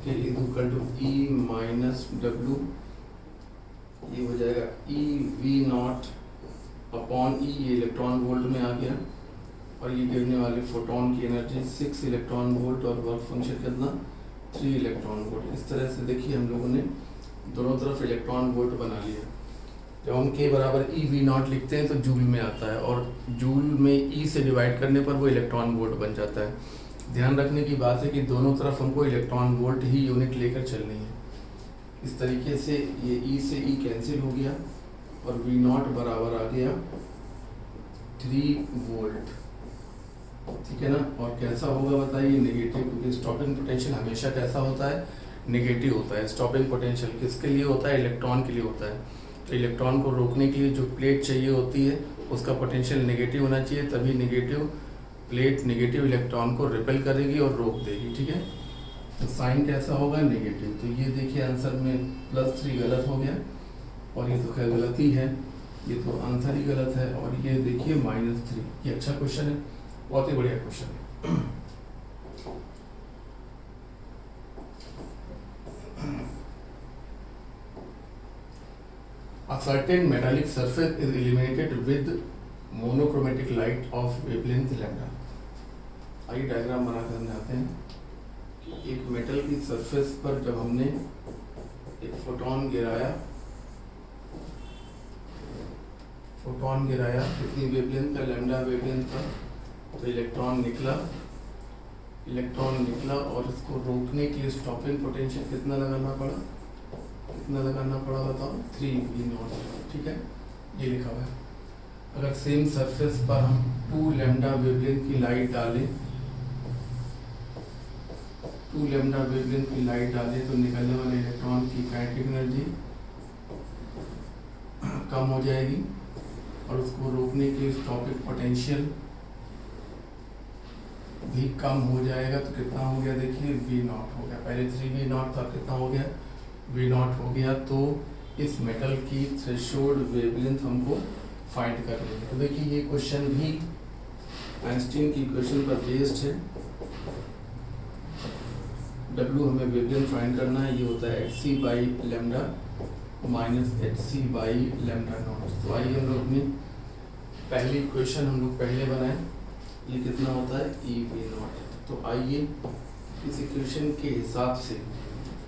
कि is equal to E minus W। ये हो जाएगा EV नॉट अपॉन E, ये इलेक्ट्रॉन वोल्ट में आ गया और ये गिरने वाले फोटोन की एनर्जी 6 इलेक्ट्रॉन वोल्ट और वर्क फंक्शन कितना? 3 इलेक्ट्रॉन वोल्ट। इस तरह से देखिए हम लोगों ने दोनों तरफ इलेक्ट्रॉन वोल्ट बना लिया। जब हम K बराबर EV नॉट लिखते हैं तो जूल में आता है और जूल में E से डिवाइड करने पर वो इलेक्ट्रॉन वोल्ट बन जाता है। ध्यान रखने की बात है कि दोनों तरफ हमको इलेक्ट्रॉन वोल्ट ही यूनिट लेकर चलनी है। इस तरीके से ये E से E कैंसिल हो गया और V नॉट बराबर आ गया 3 वोल्ट, ठीक है ना। और कैसा होगा बताइए? नेगेटिव, क्योंकि स्टॉपिंग पोटेंशियल हमेशा कैसा होता है? नेगेटिव होता है। स्टॉपिंग पोटेंशियल किसके लिए होता है? इलेक्ट्रॉन के लिए होता है। तो इलेक्ट्रॉन को रोकने के लिए जो प्लेट चाहिए होती है उसका पोटेंशियल नेगेटिव होना चाहिए, तभी नेगेटिव प्लेट नेगेटिव इलेक्ट्रॉन को रिपेल करेगी और रोक देगी, ठीक है। तो साइन कैसा होगा? नेगेटिव। तो ये देखिए आंसर में +3 गलत हो गया और ये तो खैर गलती है, ये तो आंसर ही गलत है। और ये देखिए -3, ये अच्छा क्वेश्चन है, बहुत ही बढ़िया क्वेश्चन है। A certain metallic surface is illuminated with monochromatic light of wavelength lambda। आइए डायग्राम बनाकर समझाते हैं कि एक मेटल की सरफेस पर जब हमने एक फोटोन गिराया कितनी वेवलेंथ का, लैम्डा वेवलेंथ का, तो इलेक्ट्रॉन निकला और इसको रोकने के लिए स्टॉपिंग पोटेंशियल कितना लगाना पड़ा बताओ, 3V0। ठीक है, ये लिखा हुआ है। अगर सेम सरफेस पर हम 2 लैम्डा वेवलेंथ की लाइट डालें तो निकलने वाले इलेक्ट्रॉन की काइनेटिक एनर्जी कम हो जाएगी और उसको रोकने के लिए स्टॉपिंग पोटेंशियल भी कम हो जाएगा। तो कितना हो गया देखिए, V0 हो गया। पहले 3V0 था, कितना हो गया, V0 हो गया। तो इस मेटल की थ्रेशोल्ड वेवलेंथ हमको फाइंड करनी है। तो देखिए ये क्वेश्चन भी आइंस्टीन की इक्वेशन पर बेस्ड है। W हमें वेवलेंथ फाइंड करना है, ये होता है hc/λ माइनस hc/λ0। तो आइए हम लोग अपनी पहली इक्वेशन हम लोग पहले बनाएं। ये कितना होता है, eV0। तो आइए इस इक्वेशन के हिसाब से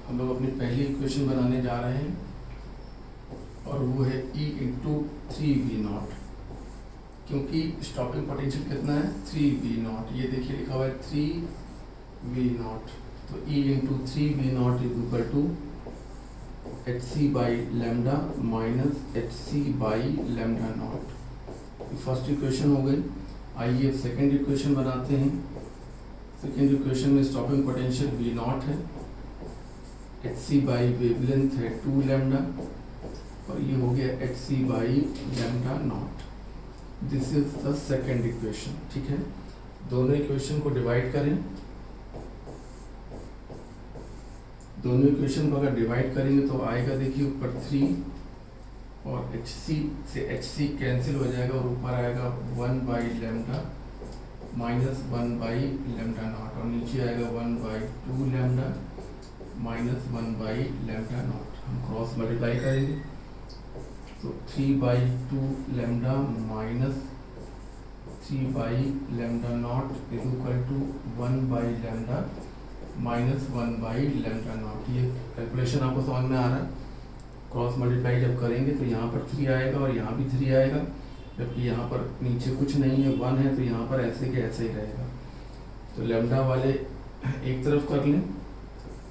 हम लोग अपनी पहली इक्वेशन बनाने जा रहे हैं और वो है E × 3V0, क्योंकि स्टॉपिंग पोटेंशियल कितना है, 3V0। ये देखिए लिखा हुआ है 3V0। तो E × 3V0 = hc/λ minus hc/λ0। First equation हो गई। आइए सेकंड इक्वेशन बनाते हैं। सेकंड इक्वेशन में स्टॉपिंग पोटेंशियल V0 है, hc/वेवलेंथ है 2λ और ये हो गया hc/λ0। This is the second equation. ठीक है, दोनों इक्वेशन को डिवाइड करें। दोनों इक्वेशन को अगर डिवाइड करेंगे तो आएगा देखिए ऊपर 3 और hc से hc कैंसिल हो जाएगा और ऊपर आएगा 1/λ माइनस 1/λ0 और नीचे आएगा 1/2λ माइनस 1/λ0। हम क्रॉस मल्टीप्लाई करेंगे तो 3/2λ माइनस 3/λ0 = 1/λ माइनस 1/λ0। ये कैलकुलेशन आपको समझ में आ रहा है। क्रॉस मल्टीप्लाई जब करेंगे तो यहाँ पर 3 आएगा और यहाँ भी 3 आएगा, जबकि यहाँ पर नीचे कुछ नहीं है, 1 है, तो यहाँ पर ऐसे के ऐसे ही रहेगा। तो लैम्डा वाले एक तरफ कर लें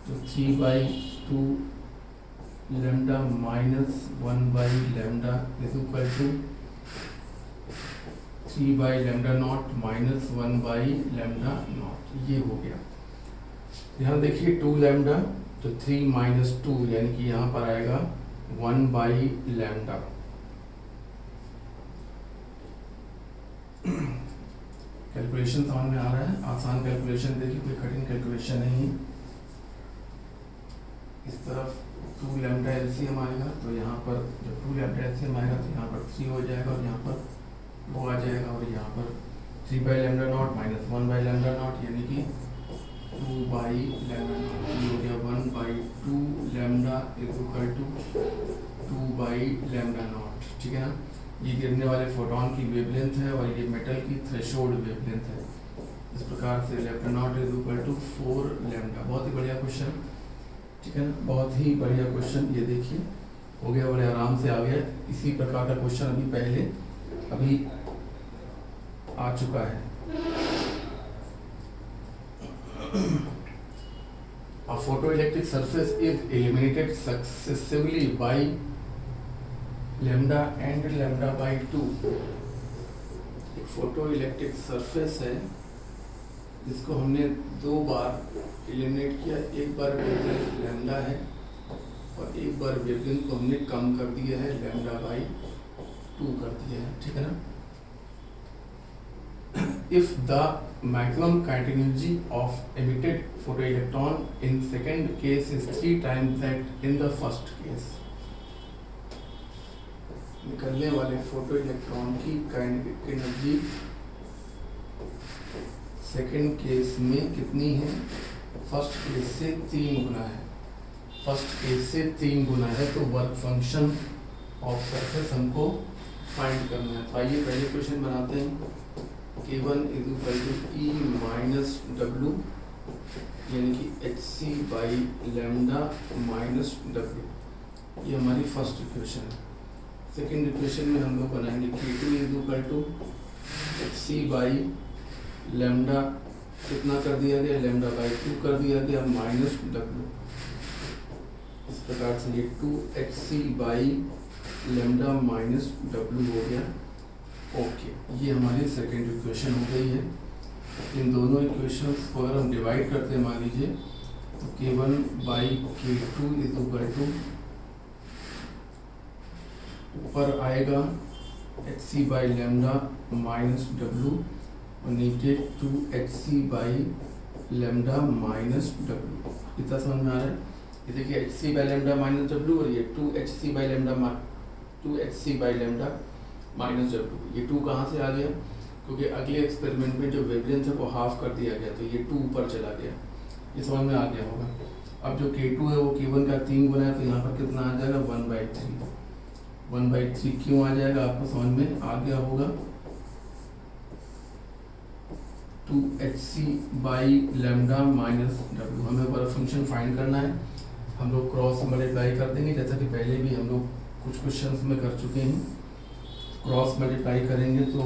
तो 3/2λ माइनस 1/λ = 3/λ0 माइनस 1/λ0। ये हो गया। यहाँ देखिए 2λ तो 3 माइनस 2 यानी कि यहाँ पर आएगा 1/λ। कैलकुलेशन समझ में आ रहा है, आसान कैलकुलेशन। देखिए कोई कठिन कैलकुलेशन नहीं है। इस तरफ 2λ एलसीएम आएगा तो यहाँ पर जब 2λ एलसीएम आएगा तो यहाँ पर 3 हो जाएगा और यहाँ पर वो आ जाएगा और यहाँ पर 3/λ0 माइनस 1/λ0 यानी कि 2/λ0। ये हो गया 1/2λ = 2/λ0। ठीक है ना, ये गिरने वाले फोटोन की वेवलेंथ है और ये मेटल की थ्रेशोल्ड वेवलेंथ है। इस प्रकार से λ0 = 4λ। बहुत ही बढ़िया क्वेश्चन, ठीक है ना, बहुत ही बढ़िया क्वेश्चन। ये देखिए हो गया, बड़े आराम से आ गया। इसी प्रकार का क्वेश्चन अभी आ चुका है। A photoelectric surface is illuminated successively by lambda and λ/2। एक फोटोइलेक्ट्रिक सरफेस है जिसको हमने 2 बार इल्यूमिनेट किया। एक बार वेवलेंथ लैम्डा है और एक बार वेवलेंथ को हमने कम कर दिया है, λ/2 कर दिया है। ठीक है ना। If the maximum kinetic energy of emitted photoelectron in second case is 3 times that in the first case। निकलने वाले फोटो इलेक्ट्रॉन की काइनेटिक एनर्जी सेकेंड केस में कितनी है? फर्स्ट केस से 3 गुना है। फर्स्ट केस से 3 गुना है, तो वर्क फंक्शन ऑफ सरफेस हमको फाइंड करना है। तो आइए पहले क्वेश्चन बनाते हैं। K1 is equal to E minus W, यानी कि H C by lambda minus W. ये हमारी फर्स्ट इक्वेशन है। सेकेंड इक्वेशन में हम लोग बनाएंगे K2 is equal to H C by lambda, कितना कर दिया गया? लेमडा बाई 2 कर दिया गया माइनस डब्लू। इस प्रकार से ये 2hc by lambda minus W हो गया। ओके, ये हमारी सेकेंड इक्वेशन हो गई है। इन दोनों इक्वेशंस को अगर हम डिवाइड करते हैं, मान लीजिए, तो K1 by K2 is equal to, ऊपर आएगा hc by lambda minus W और नीचे 2hc by lambda minus W. इतना समझ में आ रहा है? ये देखिए hc by lambda minus W और ये 2hc by lambda minus W. ये 2 कहाँ से आ गया? क्योंकि अगले एक्सपेरिमेंट में जो वेवलेंथ है वो हाफ कर दिया गया, तो ये 2 ऊपर चला गया। ये समझ में आ गया होगा। अब जो K2 है वो K1 का 3 गुना है, तो यहाँ पर कितना आ जाएगा? 1/3। 1/3 क्यों आ जाएगा? आपको समझ में आ गया होगा। 2hc by lambda minus W. हमें वर्क फंक्शन फाइंड करना है। हम लोग क्रॉस मल्टीप्लाई कर देंगे, जैसा कि पहले भी हम लोग कुछ क्वेश्चंस में कर चुके हैं। क्रॉस मल्टीप्लाई करेंगे तो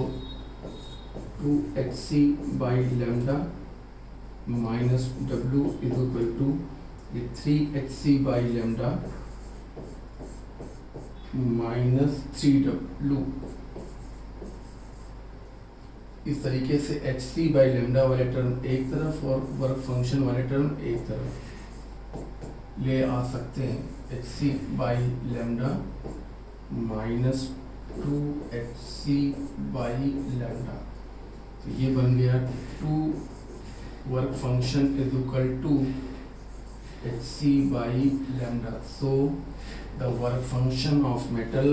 2hc by lambda minus W is equal to ये 3hc by lambda minus 3w। इस तरीके से hc बाई लेमडा वाले टर्म एक तरफ और वर्क फंक्शन वाले टर्म एक तरफ ले आ सकते हैं। hc by lambda minus 2hc by lambda, तो ये बन गया 2 work function is equal to hc by lambda. So the work function of metal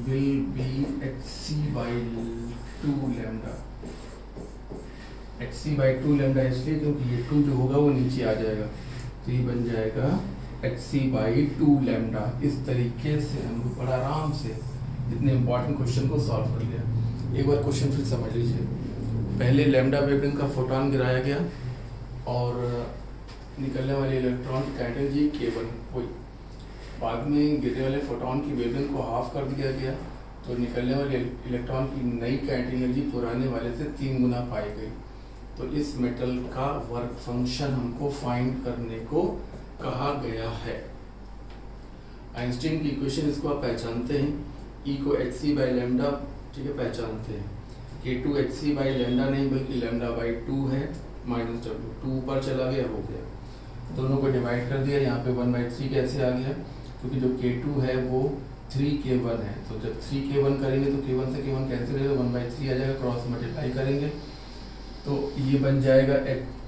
will be hc by 2 lambda. hc by 2 lambda इसलिए क्योंकि ये 2 जो होगा वो नीचे आ जाएगा, तो ये बन जाएगा hc बाई 2 लेमडा। इस तरीके से हम लोग बड़ा आराम से इतने इंपॉर्टेंट क्वेश्चन को सॉल्व कर लिया। एक बार क्वेश्चन फिर समझ लीजिए। पहले लैम्डा वेवलेंथ का फोटोन गिराया गया और निकलने वाले इलेक्ट्रॉन की काइनेटिक एनर्जी K1 हुई। बाद में गिरने वाले फोटोन की वेवलेंथ को हाफ कर दिया गया, तो निकलने वाले इलेक्ट्रॉन की नई काइनेटिक एनर्जी पुराने वाले से 3 गुना पाई गई। तो इस मेटल का वर्क फंक्शन हमको फाइंड करने को कहा गया है। आइंस्टीन की इक्वेशन इसको आप पहचानते हैं, E को hc बाई लेमडा, ठीक है, पहचानते हैं। K2 hc बाई लेमडा नहीं बल्कि लेमडा बाई 2 है माइनस डब्लू। 2 ऊपर चला गया, हो गया। दोनों को डिवाइड कर दिया। यहाँ पे 1/3 कैसे आ गया? क्योंकि जो K2 है वो 3K1 है, तो जब 3K1 करेंगे तो K1 से K1 कैंसिल हो जाएगा, 1/3 आ जाएगा। क्रॉस मल्टीप्लाई करेंगे तो ये बन जाएगा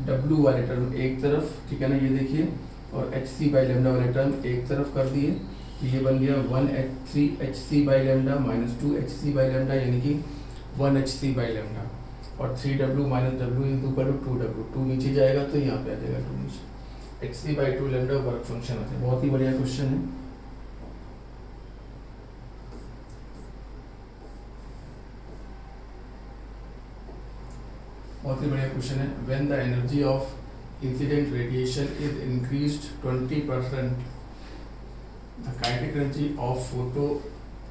W वाले टर्म एक तरफ, ठीक है ना, ये देखिए, और hc बाई लेमडा वाले टर्म एक तरफ कर दिए, तो ये बन गया 3hc by lambda minus 2hc by lambda, यानी कि 1hc बाई लेमडा, और 3w minus w is equal to 2w। 2 नीचे जाएगा तो यहाँ पे आ जाएगा 2 नीचे। hc by 2 lambda work function आता है। बहुत ही बढ़िया क्वेश्चन है। बहुत ही बढ़िया क्वेश्चन है। When the energy of incident radiation is increased 20%, the kinetic energy of photo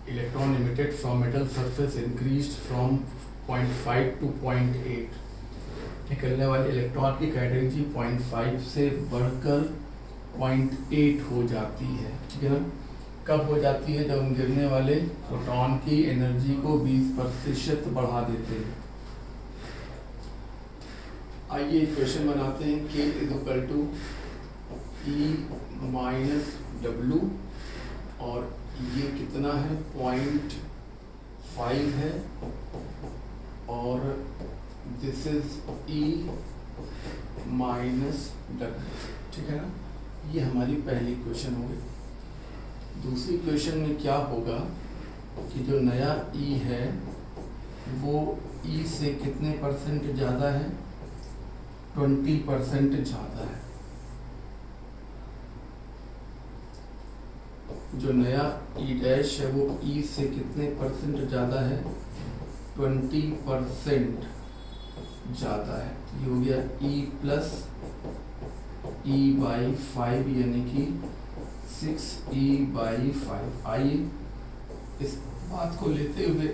electron emitted from metal surface increased from 0.5 to 0.8। निकलने वाले इलेक्ट्रॉन की काइनेटिक एनर्जी 0.5 से बढ़कर 0.8 हो जाती है, ठीक है ना। कब हो जाती है? जब हम गिरने वाले फोटोन की एनर्जी को 20% बढ़ा देते हैं। आइए इक्वेशन बनाते हैं। K is equal to E minus W, और ये कितना है? 0.5 है, और this is E minus W, ठीक है ना। ये हमारी पहली इक्वेशन हो गई। दूसरी इक्वेशन में क्या होगा कि जो नया ई है वो ई से कितने परसेंट ज़्यादा है, 20% ज़्यादा है। जो नया ई डैश है वो ई से कितने परसेंट ज़्यादा है, 20% ज़्यादा है। ये हो गया ई प्लस ई बाई 5 यानी कि 6e/5। आइए इस बात को लेते हुए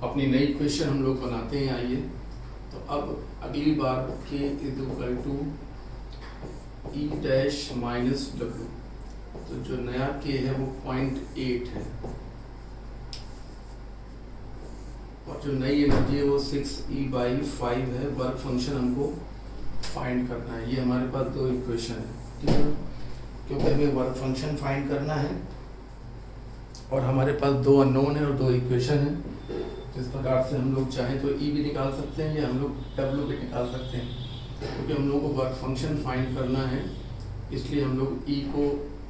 अपनी नई इक्वेशन हम लोग बनाते हैं। आइए तो अब अगली बार k equal to E dash minus W, तो जो नया k है वो 0.8 है और जो नई एनर्जी है वो 6e/5 है। वर्क फंक्शन हमको फाइंड करना है। ये हमारे पास दो इक्वेशन है, ठीक है, क्योंकि हमें वर्क फंक्शन फाइंड करना है और हमारे पास दो अननोन है और दो इक्वेशन है। जिस प्रकार से हम लोग चाहें तो ई भी निकाल सकते हैं या हम लोग डब्ल्यू भी निकाल सकते हैं, क्योंकि हम लोगों को वर्क फंक्शन फाइंड करना है, इसलिए हम लोग ई को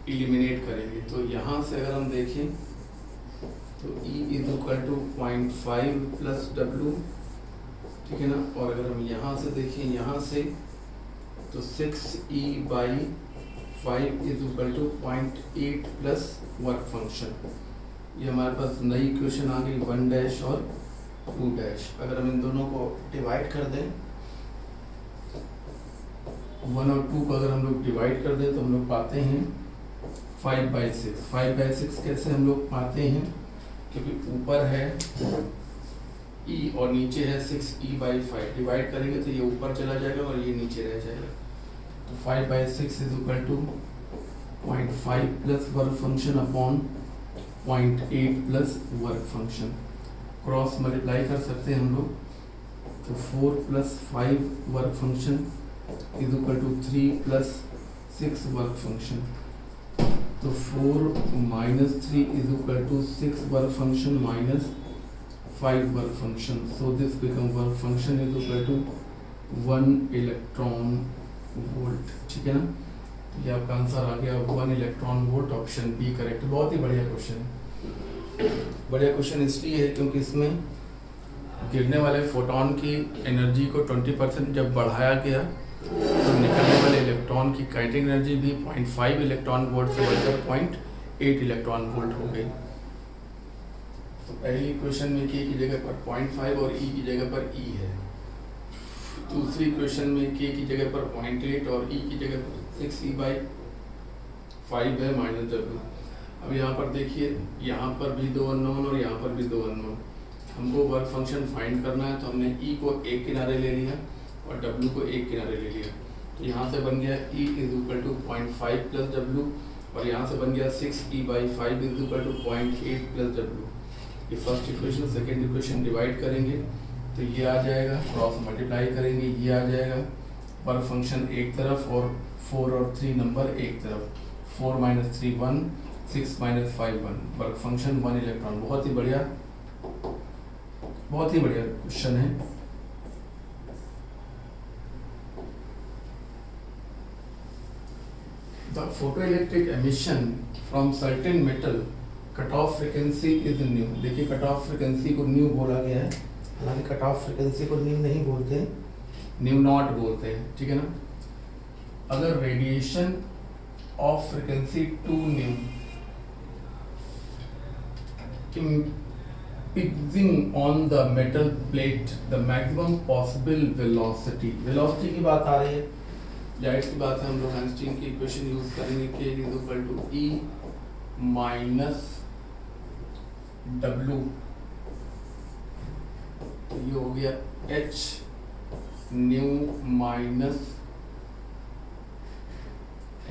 एलिमिनेट करेंगे। तो यहाँ से अगर हम देखें तो E is equal to 0.5 plus W, ठीक है ना। और अगर हम यहाँ से देखें, यहाँ से तो 6e/5 is equal to 0.8 plus work function. ये हमारे पास नई इक्वेशन आ गई 1 डैश और 2 डैश। अगर हम इन दोनों को डिवाइड कर दें, 1 और 2 को अगर हम लोग डिवाइड कर दें तो हम लोग पाते हैं 5/6। 5/6 कैसे हम लोग पाते हैं, क्योंकि ऊपर है e और नीचे है 6e/5। डिवाइड करेंगे तो ये ऊपर चला जाएगा और ये नीचे रह जाएगा। तो 5/6 is equal to 0.5 plus work function upon 0.8 plus work function. Cross multiply कर सकते हैं हम लोग, तो 4 plus 5 work function is equal to 3 plus 6 work function. तो 4 minus 3 is equal to 6 work function minus 5 work function. So this become work function is equal to 1 electron volt, ठीक है ना। ये आपका आंसर आ गया 1 electron volt, option B correct. बहुत ही बढ़िया क्वेश्चन है। बढ़िया क्वेश्चन इसलिए है क्योंकि इसमें गिरने वाले फोटोन की एनर्जी को 20% जब बढ़ाया गया तो निकलने वाले इलेक्ट्रॉन की काइनेटिक एनर्जी भी 0.5 इलेक्ट्रॉन वोल्ट से बढ़कर 0.8 इलेक्ट्रॉन वोल्ट हो गई। तो पहली इक्वेशन में k की जगह पर 0.5 और e की जगह पर e है। दूसरी इक्वेशन में k की जगह पर 0.8 और e की जगह पर 6e/5 है माइनस w। अब यहाँ पर देखिए, यहाँ पर भी दो अननोन और यहाँ पर भी दो अननोन। हमको वर्क फंक्शन फाइंड करना है, तो हमने e को एक किनारे ले लिया और w को एक किनारे ले लिया। तो यहाँ से बन गया e is equal to 0.5 plus w और यहाँ से बन गया 6e/5 is equal to 0.8 plus w। ये first equation second equation divide करेंगे तो ये आ जाएगा, क्रॉस मल्टीप्लाई करेंगे ये आ जाएगा। वर्क फंक्शन एक तरफ और 4 और 3 नंबर एक तरफ। 4 minus 3 1, 6 minus 5 1। Work function 1 electron. बहुत ही बढ़िया क्वेश्चन है। The photoelectric emission from certain metal cut off frequency is new. देखिए कट ऑफ फ्रिक्वेंसी को न्यू बोला गया है, हालांकि कट ऑफ फ्रिक्वेंसी को न्यू नहीं बोलते, न्यू नॉट बोलते हैं, ठीक है ना। अगर radiation of frequency 2 new impinging on the metal plate the maximum possible velocity। Velocity की बात आ रही है, जाहिर सी बात है हम लोग आइंस्टीन की इक्वेशन यूज करेंगे k is equal to e minus w। तो ये हो गया h nu minus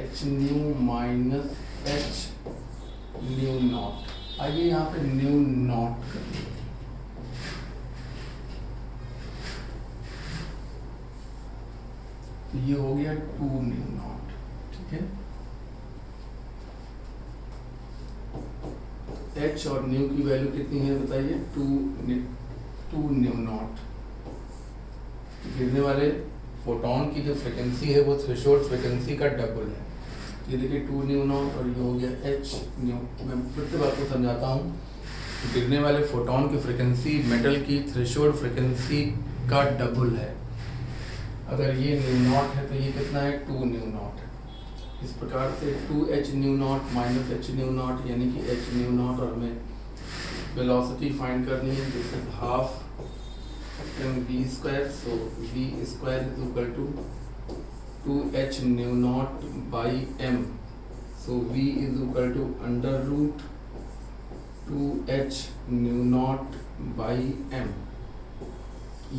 h nu naught. आइए यहाँ पे न्यू नॉट करें, तो ये हो गया 2 न्यू नॉट, ठीक है। h और न्यू की वैल्यू कितनी है बताइए, 2 न्यू नॉट। गिरने वाले फोटोन की जो फ्रिक्वेंसी है वो थ्रेशोल्ड फ्रिक्वेंसी का डबल है। ये देखिए 2 न्यू नॉट और ये हो गया h न्यू। मैं फिर से बात को समझाता हूँ। गिरने वाले फोटोन की फ्रिक्वेंसी मेटल की थ्रेशोल्ड फ्रिक्वेंसी का डबल है। अगर ये न्यू नॉट है तो ये कितना है 2 न्यू नॉट है। इस प्रकार से 2h nu not minus h nu naught यानी कि h न्यू नॉट, और हमें वेलोसिटी फाइंड करनी है this is half mv square, so v square is equal to 2h nu naught by m, so v is equal to under root 2h nu naught by m।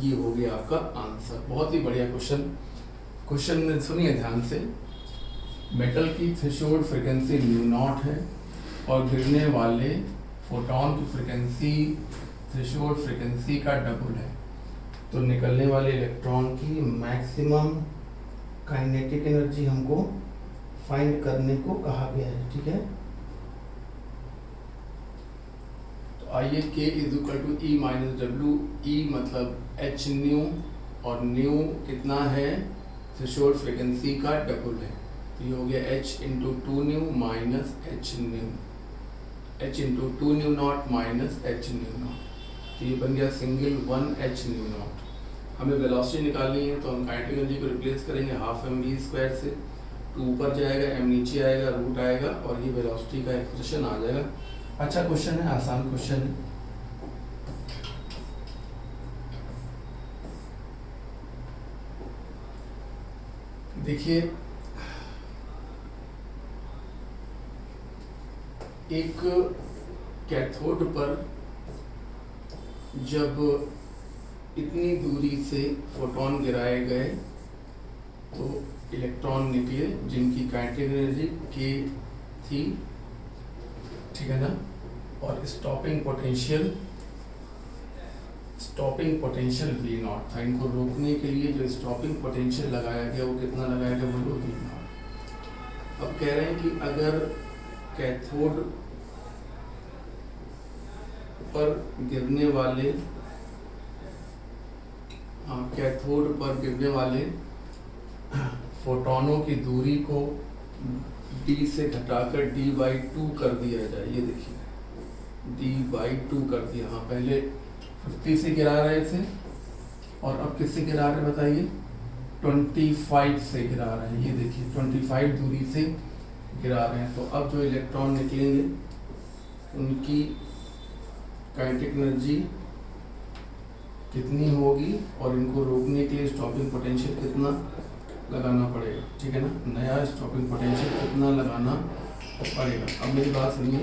ये हो गया आपका आंसर। बहुत ही बढ़िया क्वेश्चन में सुनिए ध्यान से। मेटल की थ्रेशोल्ड फ्रिक्वेंसी न्यू नॉट है और गिरने वाले फोटोन की फ्रिक्वेंसी थ्रेशोल्ड फ्रिक्वेंसी का डबल है, तो निकलने वाले इलेक्ट्रॉन की मैक्सिमम काइनेटिक एनर्जी हमको फाइंड करने को कहा गया है। ठीक है, तो आइए k is equal to E minus W. E मतलब h न्यू और न्यू कितना है थ्रेशोल्ड फ्रिक्वेंसी का डबल है, तो ये हो गया h into 2 new minus h new, h into 2 new not minus h nu not, तो ये बन गया सिंगल 1h न्यू नॉट। हमें वेलोसिटी निकालनी है तो हम काइनेटिक एनर्जी को रिप्लेस करेंगे हाफ mv स्क्वायर से, 2 ऊपर जाएगा m नीचे आएगा, रूट आएगा और ये वेलोसिटी का एक्सप्रेशन आ जाएगा। अच्छा क्वेश्चन है, आसान क्वेश्चन है। देखिए एक कैथोड पर जब इतनी दूरी से फोटोन गिराए गए तो इलेक्ट्रॉन निकले जिनकी काइनेटिक एनर्जी k थी, ठीक है ना, और स्टॉपिंग पोटेंशियल V नॉट था। इनको रोकने के लिए जो स्टॉपिंग पोटेंशियल लगाया गया वो कितना लगाया गया, बोलो V नॉट। अब कह रहे हैं कि अगर कैथोड पर गिरने वाले फोटोनों की दूरी को d से घटाकर d/2 कर दिया जाए। ये देखिए d/2 कर दिया। हाँ, पहले 50 से गिरा रहे थे और अब किससे गिरा रहे हैं बताइए, 25 से गिरा रहे हैं। ये देखिए 25 दूरी से गिरा रहे हैं। तो अब जो इलेक्ट्रॉन निकलेंगे उनकी काइनेटिक एनर्जी कितनी होगी और इनको रोकने के लिए स्टॉपिंग पोटेंशियल कितना लगाना पड़ेगा, ठीक है ना, नया स्टॉपिंग पोटेंशियल कितना लगाना पड़ेगा। अब मेरी बात सुनिए,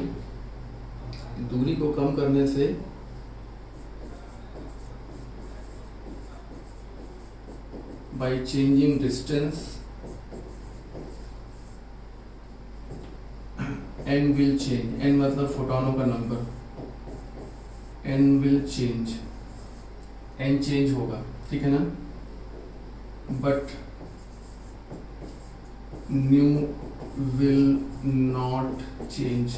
दूरी को कम करने से by changing distance n will change. n मतलब फोटोनों का number, n will change, n change होगा, ठीक है ना, but new will not change.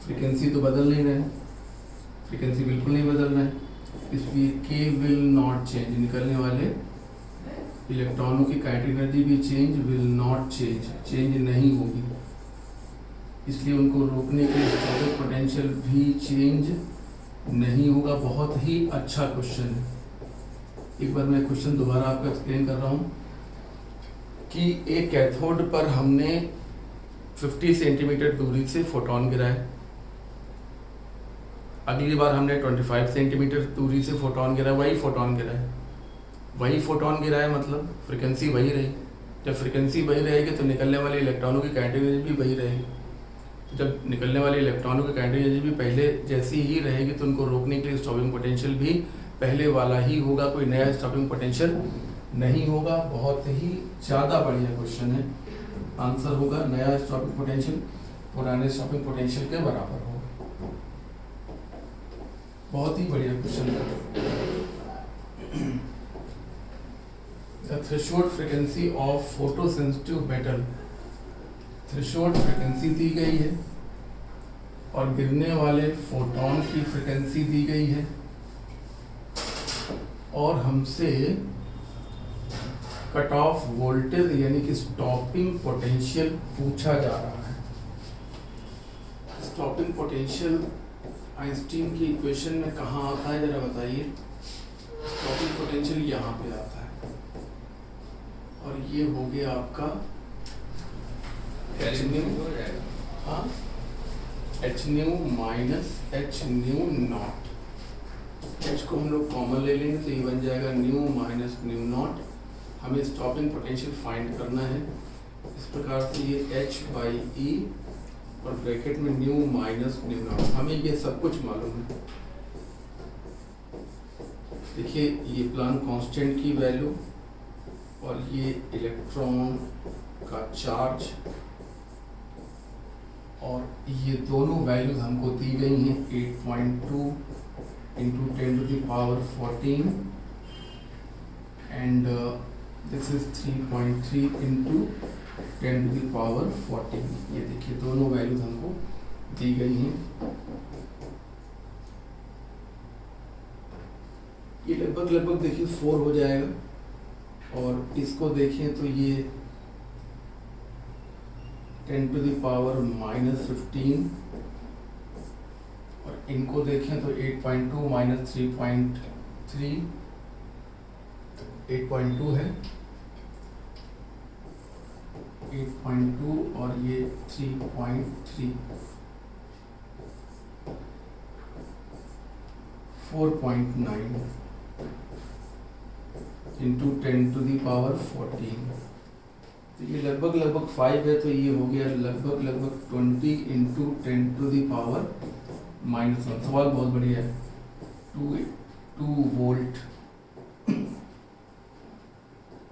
Frequency तो बदल नहीं रहे, फ्रीक्वेंसी बिल्कुल नहीं बदल रहा है, इसलिए k विल नॉट चेंज। निकलने वाले इलेक्ट्रॉनों की काइनेटिक एनर्जी भी विल नॉट चेंज नहीं होगी, इसलिए उनको रोकने के लिए स्टॉपिंग पोटेंशियल भी चेंज नहीं होगा। बहुत ही अच्छा क्वेश्चन है। एक बार मैं क्वेश्चन दोबारा आपको एक्सप्लेन कर रहा हूँ कि एक कैथोड पर हमने 50 सेंटीमीटर दूरी से फोटोन गिराए, अगली बार हमने 25 सेंटीमीटर दूरी से फोटोन गिराए, वही फोटोन गिराए मतलब फ्रिक्वेंसी वही रही। जब फ्रिक्वेंसी वही रहेगी तो निकलने वाले इलेक्ट्रॉनों की काइनेटिक एनर्जी भी वही रहेगी। तो जब निकलने वाले इलेक्ट्रॉनों की काइनेटिक एनर्जी भी पहले जैसी ही रहेगी तो उनको रोकने के लिए स्टॉपिंग पोटेंशियल भी पहले वाला ही होगा, कोई नया स्टॉपिंग पोटेंशियल नहीं होगा। बहुत ही ज़्यादा बढ़िया क्वेश्चन है। आंसर होगा नया स्टॉपिंग पोटेंशियल पुराने स्टॉपिंग पोटेंशियल के बराबर होगा। बहुत ही बढ़िया क्वेश्चन है। The threshold frequency of photosensitive metal, threshold frequency दी गई है और गिरने वाले फोटोन की फ्रिक्वेंसी दी गई है और हमसे कट ऑफ वोल्टेज यानी कि स्टॉपिंग पोटेंशियल पूछा जा रहा है। स्टॉपिंग पोटेंशियल आइंस्टीन की इक्वेशन में कहाँ आता है जरा बताइए। स्टॉपिंग पोटेंशियल यहाँ पे आता है और ये हो गया आपका एच न्यू, हाँ H nu minus H nu not. H को हम लोग कॉमन ले लेंगे तो ये बन जाएगा न्यू माइनस न्यू नॉट। हमें स्टॉपिंग पोटेंशियल फाइंड करना है। इस प्रकार से ये एच बाई ई और ब्रैकेट में न्यू माइनस न्यू नॉट। हमें ये सब कुछ मालूम है। देखिए ये प्लांक कांस्टेंट की वैल्यू और ये इलेक्ट्रॉन का चार्ज और ये दोनों वैल्यूज हमको दी गई हैं 8.2 into 10 to the power 14 and this is 3.3 into 10 to the power 14। ये देखिए दोनों वैल्यूज हमको दी गई हैं। ये लगभग देखिए 4 हो जाएगा और इसको देखें तो ये 10 to the power -15 और इनको देखें तो 8.2 माइनस 3.3 8.2 है, 8.2 और ये 3.3 4.9 इंटू 10 to the power 14। तो ये लगभग 5 है तो ये हो गया लगभग 20 इंटू 10 to the power -1। सवाल बहुत बढ़िया है। 2 volt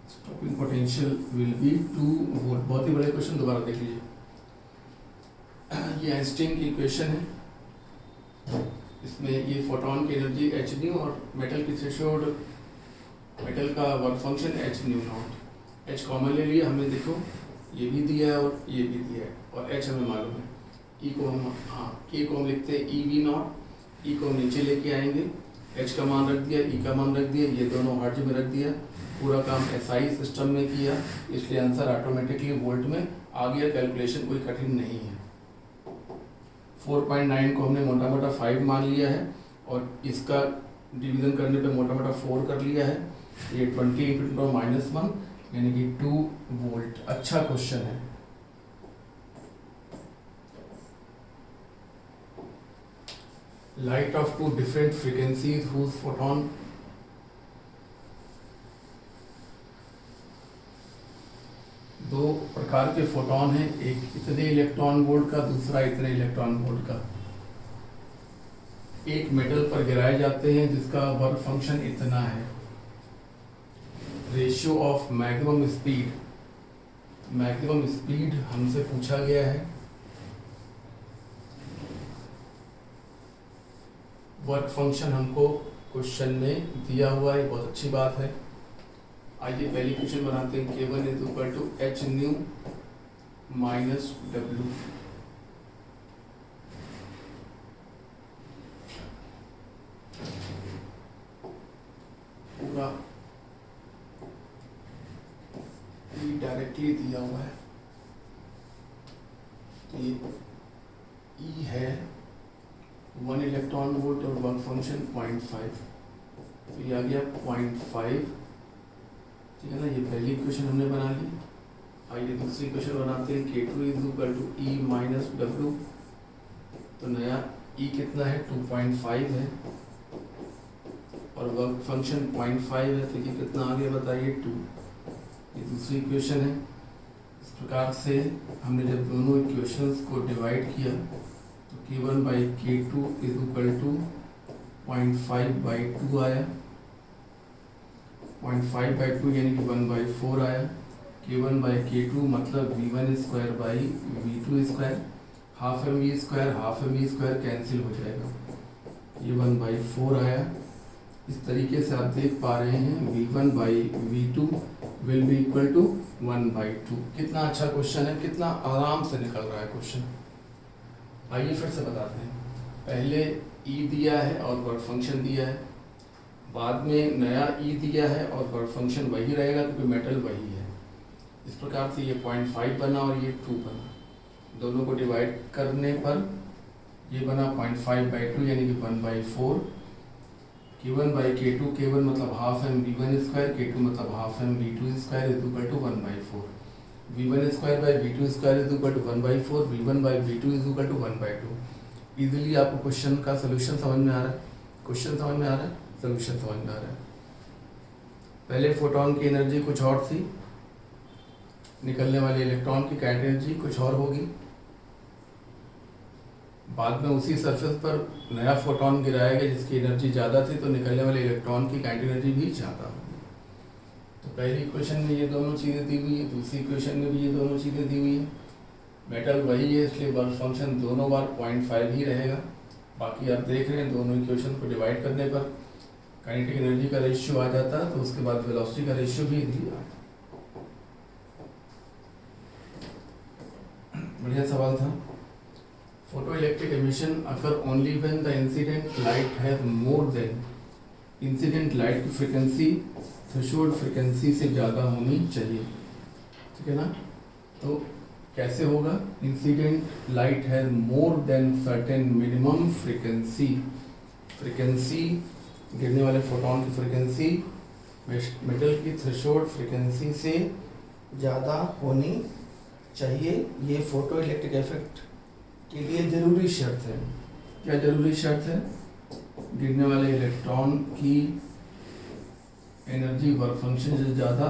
stopping potential will be 2 volt. बहुत ही बड़ा क्वेश्चन, दोबारा देख लीजिए। ये आइंस्टीन की इक्वेशन है। इसमें ये फोटोन की एनर्जी एच न्यू और मेटल की थ्रेशोल्ड, मेटल का work function H nu not. H common ले लिया हमने, देखो ये भी दिया है और ये भी दिया है और एच हमें मालूम है। ई को हम के को हम लिखते हैं ई वी नॉट। ई को हम नीचे लेके आएंगे, एच का मान रख दिया, ई का मान रख दिया, ये दोनों हर्ट्ज में रख दिया। पूरा काम एसआई सिस्टम में किया, इसलिए आंसर ऑटोमेटिकली वोल्ट में आ गया। कैलकुलेशन कोई कठिन नहीं है। 4.9 को हमने मोटा मोटा 5 मान लिया है और इसका डिवीजन करने पे मोटा मोटा 4 कर लिया है। ये 20 इंटू -1 यानी कि 2 वोल्ट। अच्छा क्वेश्चन है। Light of 2 different frequencies whose photon दो प्रकार के फोटोन हैं, एक इतने इलेक्ट्रॉन वोल्ट का, दूसरा इतने इलेक्ट्रॉन वोल्ट का। एक मेटल पर गिराए जाते हैं जिसका वर्क फंक्शन इतना है। Ratio of maximum speed, maximum speed हमसे पूछा गया है। वर्क फंक्शन हमको क्वेश्चन में दिया हुआ है, बहुत अच्छी बात है। आइए पहली क्वेश्चन बनाते हैं। K1 is equal to H nu minus W. पूरा डायरेक्टली दिया हुआ है। तो ये E है 1 इलेक्ट्रॉन वोल्ट और वर्क फंक्शन 0.5, तो ये आ गया 0.5। ठीक है ना, ये पहली इक्वेशन हमने बना ली। आइए दूसरी इक्वेशन बनाते हैं। K2 is equal to E minus W. तो नया E कितना है 2.5 है और वर्क फंक्शन 0.5 है, तो ये कितना आ गया बताइए 2। ये दूसरी इक्वेशन है। इस प्रकार से हमने जब दोनों इक्वेशंस को डिवाइड किया तो K1 by K2 is equal to 0.5/2 आया। 0.5/2 यानी कि 1/4 आया। K1 बाई K2 मतलब V1 square by V2 square. Half M square cancel हो जाएगा, ये 1/4 आया। इस तरीके से आप देख पा रहे हैं V1 by V2 will be equal to 1/2। कितना अच्छा क्वेश्चन है, कितना आराम से निकल रहा है क्वेश्चन। आइए फिर से बताते हैं। पहले E दिया है और वर्क फंक्शन दिया है। बाद में नया ई दिया है और वर्क फंक्शन वही रहेगा क्योंकि मेटल वही है। इस प्रकार से ये 0.5 बना और ये 2 बना, दोनों को डिवाइड करने पर ये बना 0.5/2 यानी कि 1/4। K1 by K2, K1 मतलब half M V1 square, K2 मतलब half M V2 square is equal to 1/4। V1 square by V2 square is equal to 1/4, V1 by V2 is equal to 1/2। Easily आपको क्वेश्चन का सोल्यूशन समझ में आ रहा है, क्वेश्चन समझ में आ रहा है, सोल्यूशन समझ में आ रहा है। पहले फोटोन की एनर्जी कुछ और थी, निकलने वाले इलेक्ट्रॉन की काइनेटिक एनर्जी कुछ और होगी। बाद में उसी सरफेस पर नया फोटोन गिराया गया जिसकी एनर्जी ज़्यादा थी, तो निकलने वाले इलेक्ट्रॉन की काइनेटिक एनर्जी भी ज़्यादा होगी। तो पहली इक्वेशन में ये दोनों चीज़ें दी हुई है, दूसरी इक्वेशन में भी ये दोनों चीज़ें दी हुई है। मेटल वही है इसलिए वर्क फंक्शन दोनों बार 0.5 ही रहेगा। बाकी आप देख रहे हैं दोनों इक्वेशन को डिवाइड करने पर काइनेटिक एनर्जी का रेशियो आ जाता है, तो उसके बाद वेलोसिटी का रेशियो भी दिया। बढ़िया सवाल था। Photoelectric emission occur only when the incident light has more than, incident light की फ्रीक्वेंसी थ्रेशोल्ड फ्रीक्वेंसी से ज़्यादा होनी चाहिए, ठीक है ना। तो कैसे होगा, incident light has more than certain minimum frequency, frequency गिरने वाले फोटोन की फ्रीक्वेंसी मेटल की थ्रेशोल्ड फ्रीक्वेंसी से ज़्यादा होनी चाहिए। ये फोटो इलेक्ट्रिक इफेक्ट के लिए ज़रूरी शर्त है। क्या ज़रूरी शर्त है, गिरने वाले इलेक्ट्रॉन की एनर्जी वर्क फंक्शन से ज़्यादा,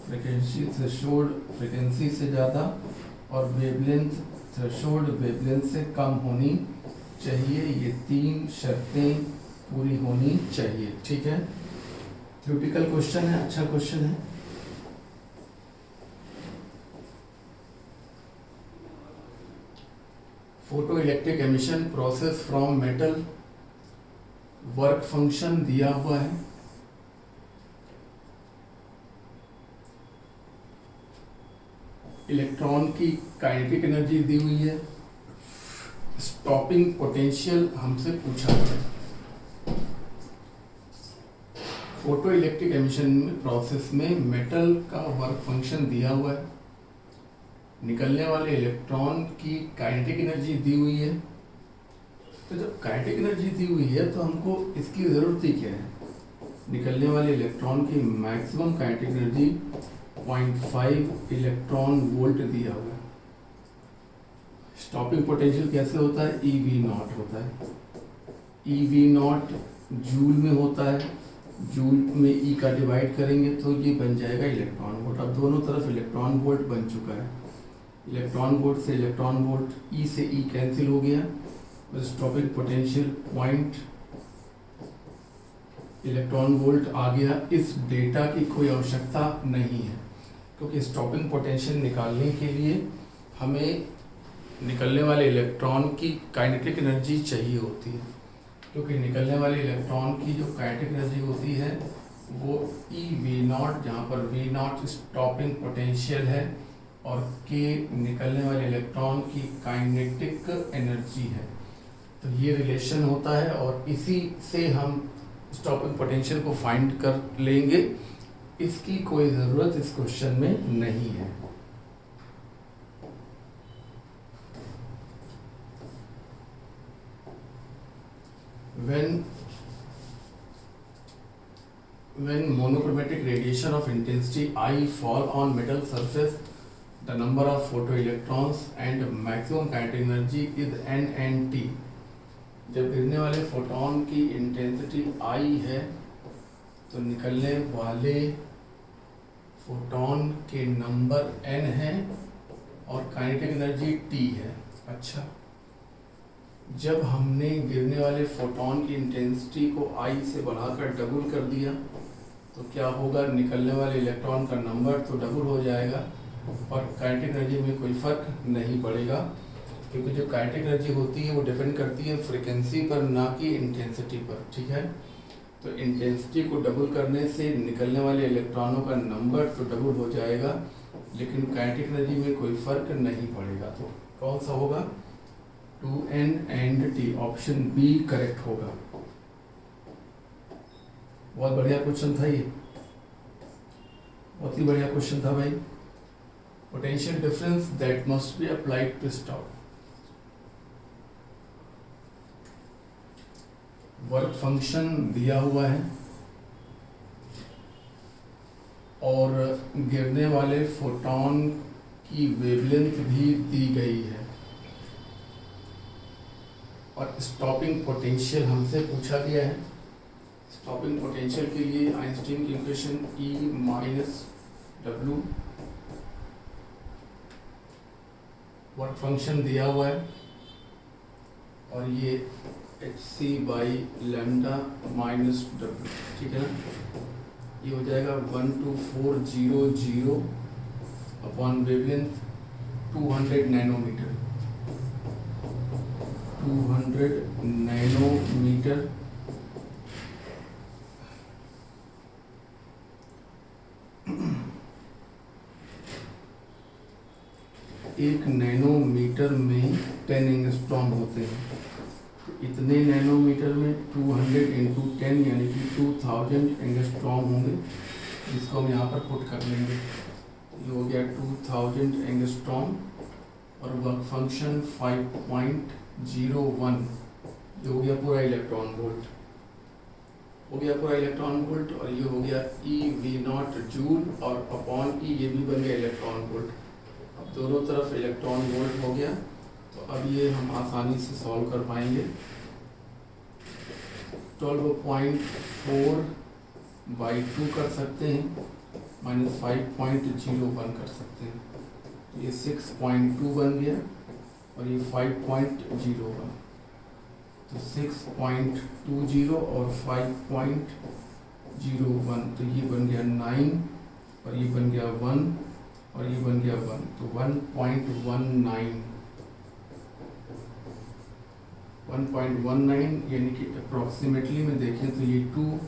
फ्रीक्वेंसी थ्रेशोल्ड फ्रीक्वेंसी से ज़्यादा और वेवलेंथ थ्रेशोल्ड वेवलेंथ से कम होनी चाहिए। ये 3 शर्तें पूरी होनी चाहिए, ठीक है। थ्योरेटिकल क्वेश्चन है, अच्छा क्वेश्चन है। Photo electric emission process from metal, work function दिया हुआ है। इलेक्ट्रॉन की काइनेटिक एनर्जी दी हुई है, स्टॉपिंग पोटेंशियल हमसे पूछा है। फोटो इलेक्ट्रिक एमिशन प्रोसेस में मेटल का वर्क फंक्शन दिया हुआ है, निकलने वाले इलेक्ट्रॉन की काइनेटिक एनर्जी दी हुई है। तो जब काइनेटिक एनर्जी दी हुई है तो हमको इसकी ज़रूरत ही क्या है, निकलने वाले इलेक्ट्रॉन की maximum kinetic energy 0.5 electron volt दिया हुआ है। स्टॉपिंग पोटेंशियल कैसे होता है, EV0 होता है। EV0 जूल में होता है, जूल में E का डिवाइड करेंगे तो ये बन जाएगा इलेक्ट्रॉन वोल्ट। अब दोनों तरफ इलेक्ट्रॉन वोल्ट बन चुका है, इलेक्ट्रॉन वोल्ट से इलेक्ट्रॉन वोल्ट, E से E कैंसिल हो गया, बस stopping potential point electron volt आ गया। इस डेटा की कोई आवश्यकता नहीं है क्योंकि स्टॉपिंग पोटेंशियल निकालने के लिए हमें निकलने वाले इलेक्ट्रॉन की काइनेटिक एनर्जी चाहिए होती है, क्योंकि निकलने वाले इलेक्ट्रॉन की जो काइनेटिक एनर्जी होती है वो EV0, जहाँ पर V0 स्टॉपिंग पोटेंशियल है और K निकलने वाले इलेक्ट्रॉन की काइनेटिक एनर्जी है। तो ये रिलेशन होता है और इसी से हम स्टॉपिंग पोटेंशियल को फाइंड कर लेंगे। इसकी कोई ज़रूरत इस क्वेश्चन में नहीं है। When monochromatic radiation of intensity I fall on metal surface, the number of photoelectrons and maximum kinetic energy is n and t। जब गिरने वाले फोटोन की इंटेंसिटी I है तो निकलने वाले फोटोन के नंबर n है और काइनेटिक एनर्जी t है। अच्छा, जब हमने गिरने वाले फोटोन की इंटेंसिटी को I से बढ़ाकर डबल कर दिया तो क्या होगा, निकलने वाले इलेक्ट्रॉन का नंबर तो डबल हो जाएगा और काइनेटिक एनर्जी में कोई फर्क नहीं पड़ेगा, क्योंकि जो काइनेटिक एनर्जी होती है वो डिपेंड करती है फ्रीक्वेंसी पर, ना कि इंटेंसिटी पर, ठीक है। तो इंटेंसिटी को डबल करने से निकलने वाले इलेक्ट्रॉनों का नंबर तो डबल हो जाएगा लेकिन काइनेटिक एनर्जी में कोई फर्क नहीं पड़ेगा। तो कौन सा होगा, 2n and t, option B correct होगा। बहुत बढ़िया क्वेश्चन था ये, बहुत ही बढ़िया क्वेश्चन था भाई। Potential difference that must be applied to stop. Work function दिया हुआ है और गिरने वाले फोटोन की वेवलेंथ भी दी गई है और स्टॉपिंग पोटेंशियल हमसे पूछा गया है। स्टॉपिंग पोटेंशियल के लिए आइंस्टीन की equation E minus W, work function दिया हुआ है और ये hc by lambda minus W, ठीक है ना। ये हो जाएगा 12400 अपॉन वेवलेंथ 200 नैनोमीटर, 200 नैनोमीटर। एक नैनोमीटर में 10 एंगस्ट्रॉम होते हैं, तो इतने नैनोमीटर में 200 इंटू 10 यानी कि 2000 एंगस्ट्रॉम होंगे, जिसको हम यहाँ पर पुट कर लेंगे। ये हो गया 2000 एंगस्ट्रॉम और वर्क फंक्शन 5.01, ये हो गया पूरा इलेक्ट्रॉन वोल्ट, हो गया पूरा इलेक्ट्रॉन वोल्ट। और ये हो गया EV0 जूल और अपॉन E, ये भी बन गया इलेक्ट्रॉन वोल्ट। अब दोनों तरफ इलेक्ट्रॉन वोल्ट हो गया, तो अब ये हम आसानी से सॉल्व कर पाएंगे। 12.4/2 कर सकते हैं, माइनस 5.01 कर सकते हैं, तो ये 6.2 बन गया और ये 5.01, तो 6.20 और 5.01, तो ये बन गया 9 और ये बन गया 1 और ये बन गया 1, तो 1.19 यानी कि अप्रॉक्सीमेटली में देखें तो ये 2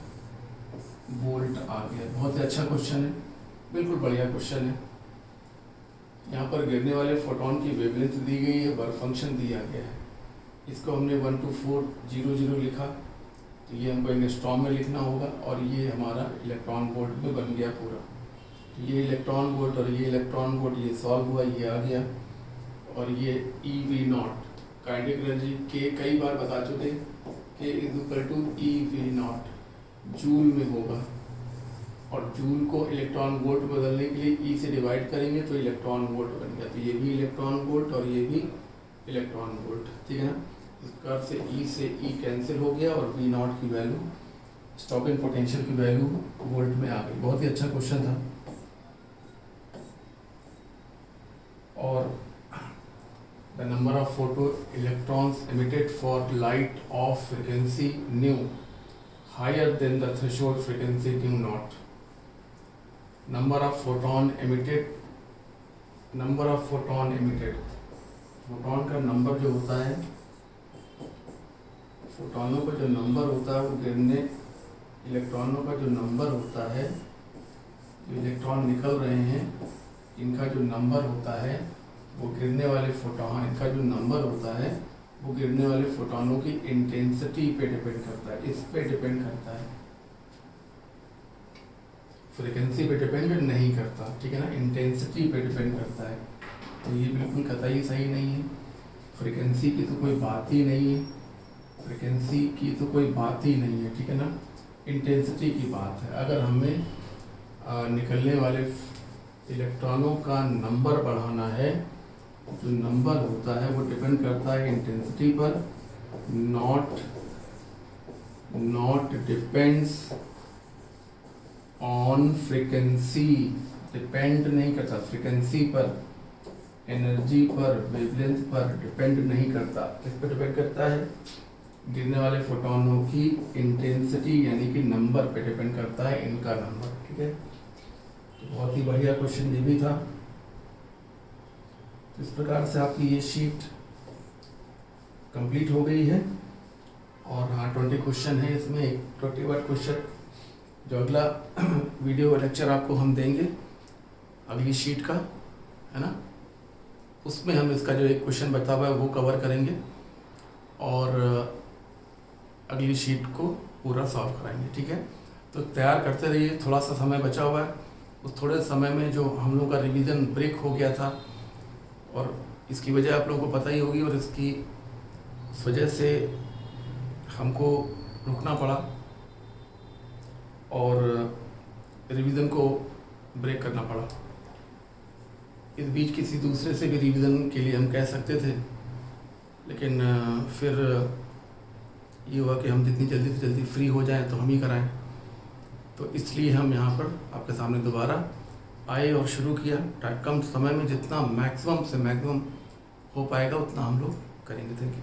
वोल्ट आ गया। बहुत ही अच्छा क्वेश्चन है, बिल्कुल बढ़िया क्वेश्चन है। यहाँ पर गिरने वाले फोटोन की वेवलेंथ दी गई है, वर्क फंक्शन दिया गया है। इसको हमने 12400 लिखा, तो ये हमको एंगस्ट्रॉम में लिखना होगा और ये हमारा इलेक्ट्रॉन वोल्ट में बन गया पूरा। ये इलेक्ट्रॉन वोल्ट और ये इलेक्ट्रॉन वोल्ट ये सॉल्व हुआ, ये आ गया। और ये EV0 काइनेटिक एनर्जी के कई बार बता चुके, K = EV0 जूल में होगा और जूल को इलेक्ट्रॉन वोल्ट बदलने के लिए E से डिवाइड करेंगे तो इलेक्ट्रॉन वोल्ट बन गया। तो ये भी इलेक्ट्रॉन वोल्ट और ये भी इलेक्ट्रॉन वोल्ट, ठीक है ना। इस प्रकार से E कैंसिल हो गया और V0 की वैल्यू, स्टॉपिंग पोटेंशियल की वैल्यू वोल्ट में आ गई। बहुत ही अच्छा क्वेश्चन था। और the number of photo electrons emitted for light of frequency nu higher than the threshold frequency nu naught. Number of photon emitted, photon का नंबर जो होता है, फोटोनों का जो नंबर होता है, वो गिरने इलेक्ट्रॉनों का जो नंबर होता है, जो इलेक्ट्रॉन निकल रहे हैं, इनका जो नंबर होता है वो गिरने वाले फोटोन, इनका जो नंबर होता है वो गिरने वाले फोटोनों की इंटेंसिटी पे डिपेंड करता है, इस पे डिपेंड करता है, फ्रीक्वेंसी पे डिपेंड नहीं करता, ठीक है ना, इंटेंसिटी पे डिपेंड करता है। तो ये बिल्कुल कतई सही नहीं है। फ्रीक्वेंसी की तो कोई बात ही नहीं है, फ्रीक्वेंसी की तो कोई बात ही नहीं है, ठीक है ना, इंटेंसिटी की बात है। अगर हमें निकलने वाले इलेक्ट्रॉनों का नंबर बढ़ाना है, जो नंबर होता है वो डिपेंड करता है इंटेंसिटी पर, not depends on frequency, depend नहीं करता फ्रीक्वेंसी पर, एनर्जी पर, वेवलेंथ पर डिपेंड नहीं करता। किस पर डिपेंड करता है? गिरने वाले फोटोनों की इंटेंसिटी यानी कि नंबर पे डिपेंड करता है, इनका नंबर, ठीक है। तो बहुत ही बढ़िया क्वेश्चन ये भी था। तो इस प्रकार से आपकी ये शीट कंप्लीट हो गई है और हाँ 20 क्वेश्चन है इसमें, एक 21 क्वेश्चन जो अगला वीडियो लेक्चर आपको हम देंगे अगली शीट का, है ना, उसमें हम इसका जो एक क्वेश्चन बता हुआ है वो कवर करेंगे और अगली शीट को पूरा सॉल्व कराएंगे, ठीक है। तो तो तैयार करते रहिए। थोड़ा सा समय बचा हुआ है, उस थोड़े समय में जो हम लोग का रिवीजन ब्रेक हो गया था और इसकी वजह आप लोगों को पता ही होगी, और इसकी इस वजह से हमको रुकना पड़ा और रिवीजन को ब्रेक करना पड़ा। इस बीच किसी दूसरे से भी रिवीजन के लिए हम कह सकते थे, लेकिन फिर ये हुआ कि हम जितनी जल्दी से जल्दी फ्री हो जाएं तो हम ही कराएं। तो इसलिए हम यहाँ पर आपके सामने दोबारा आए और शुरू किया। कम समय में जितना मैक्सिमम से मैक्सिमम हो पाएगा उतना हम लोग करेंगे। Thank you.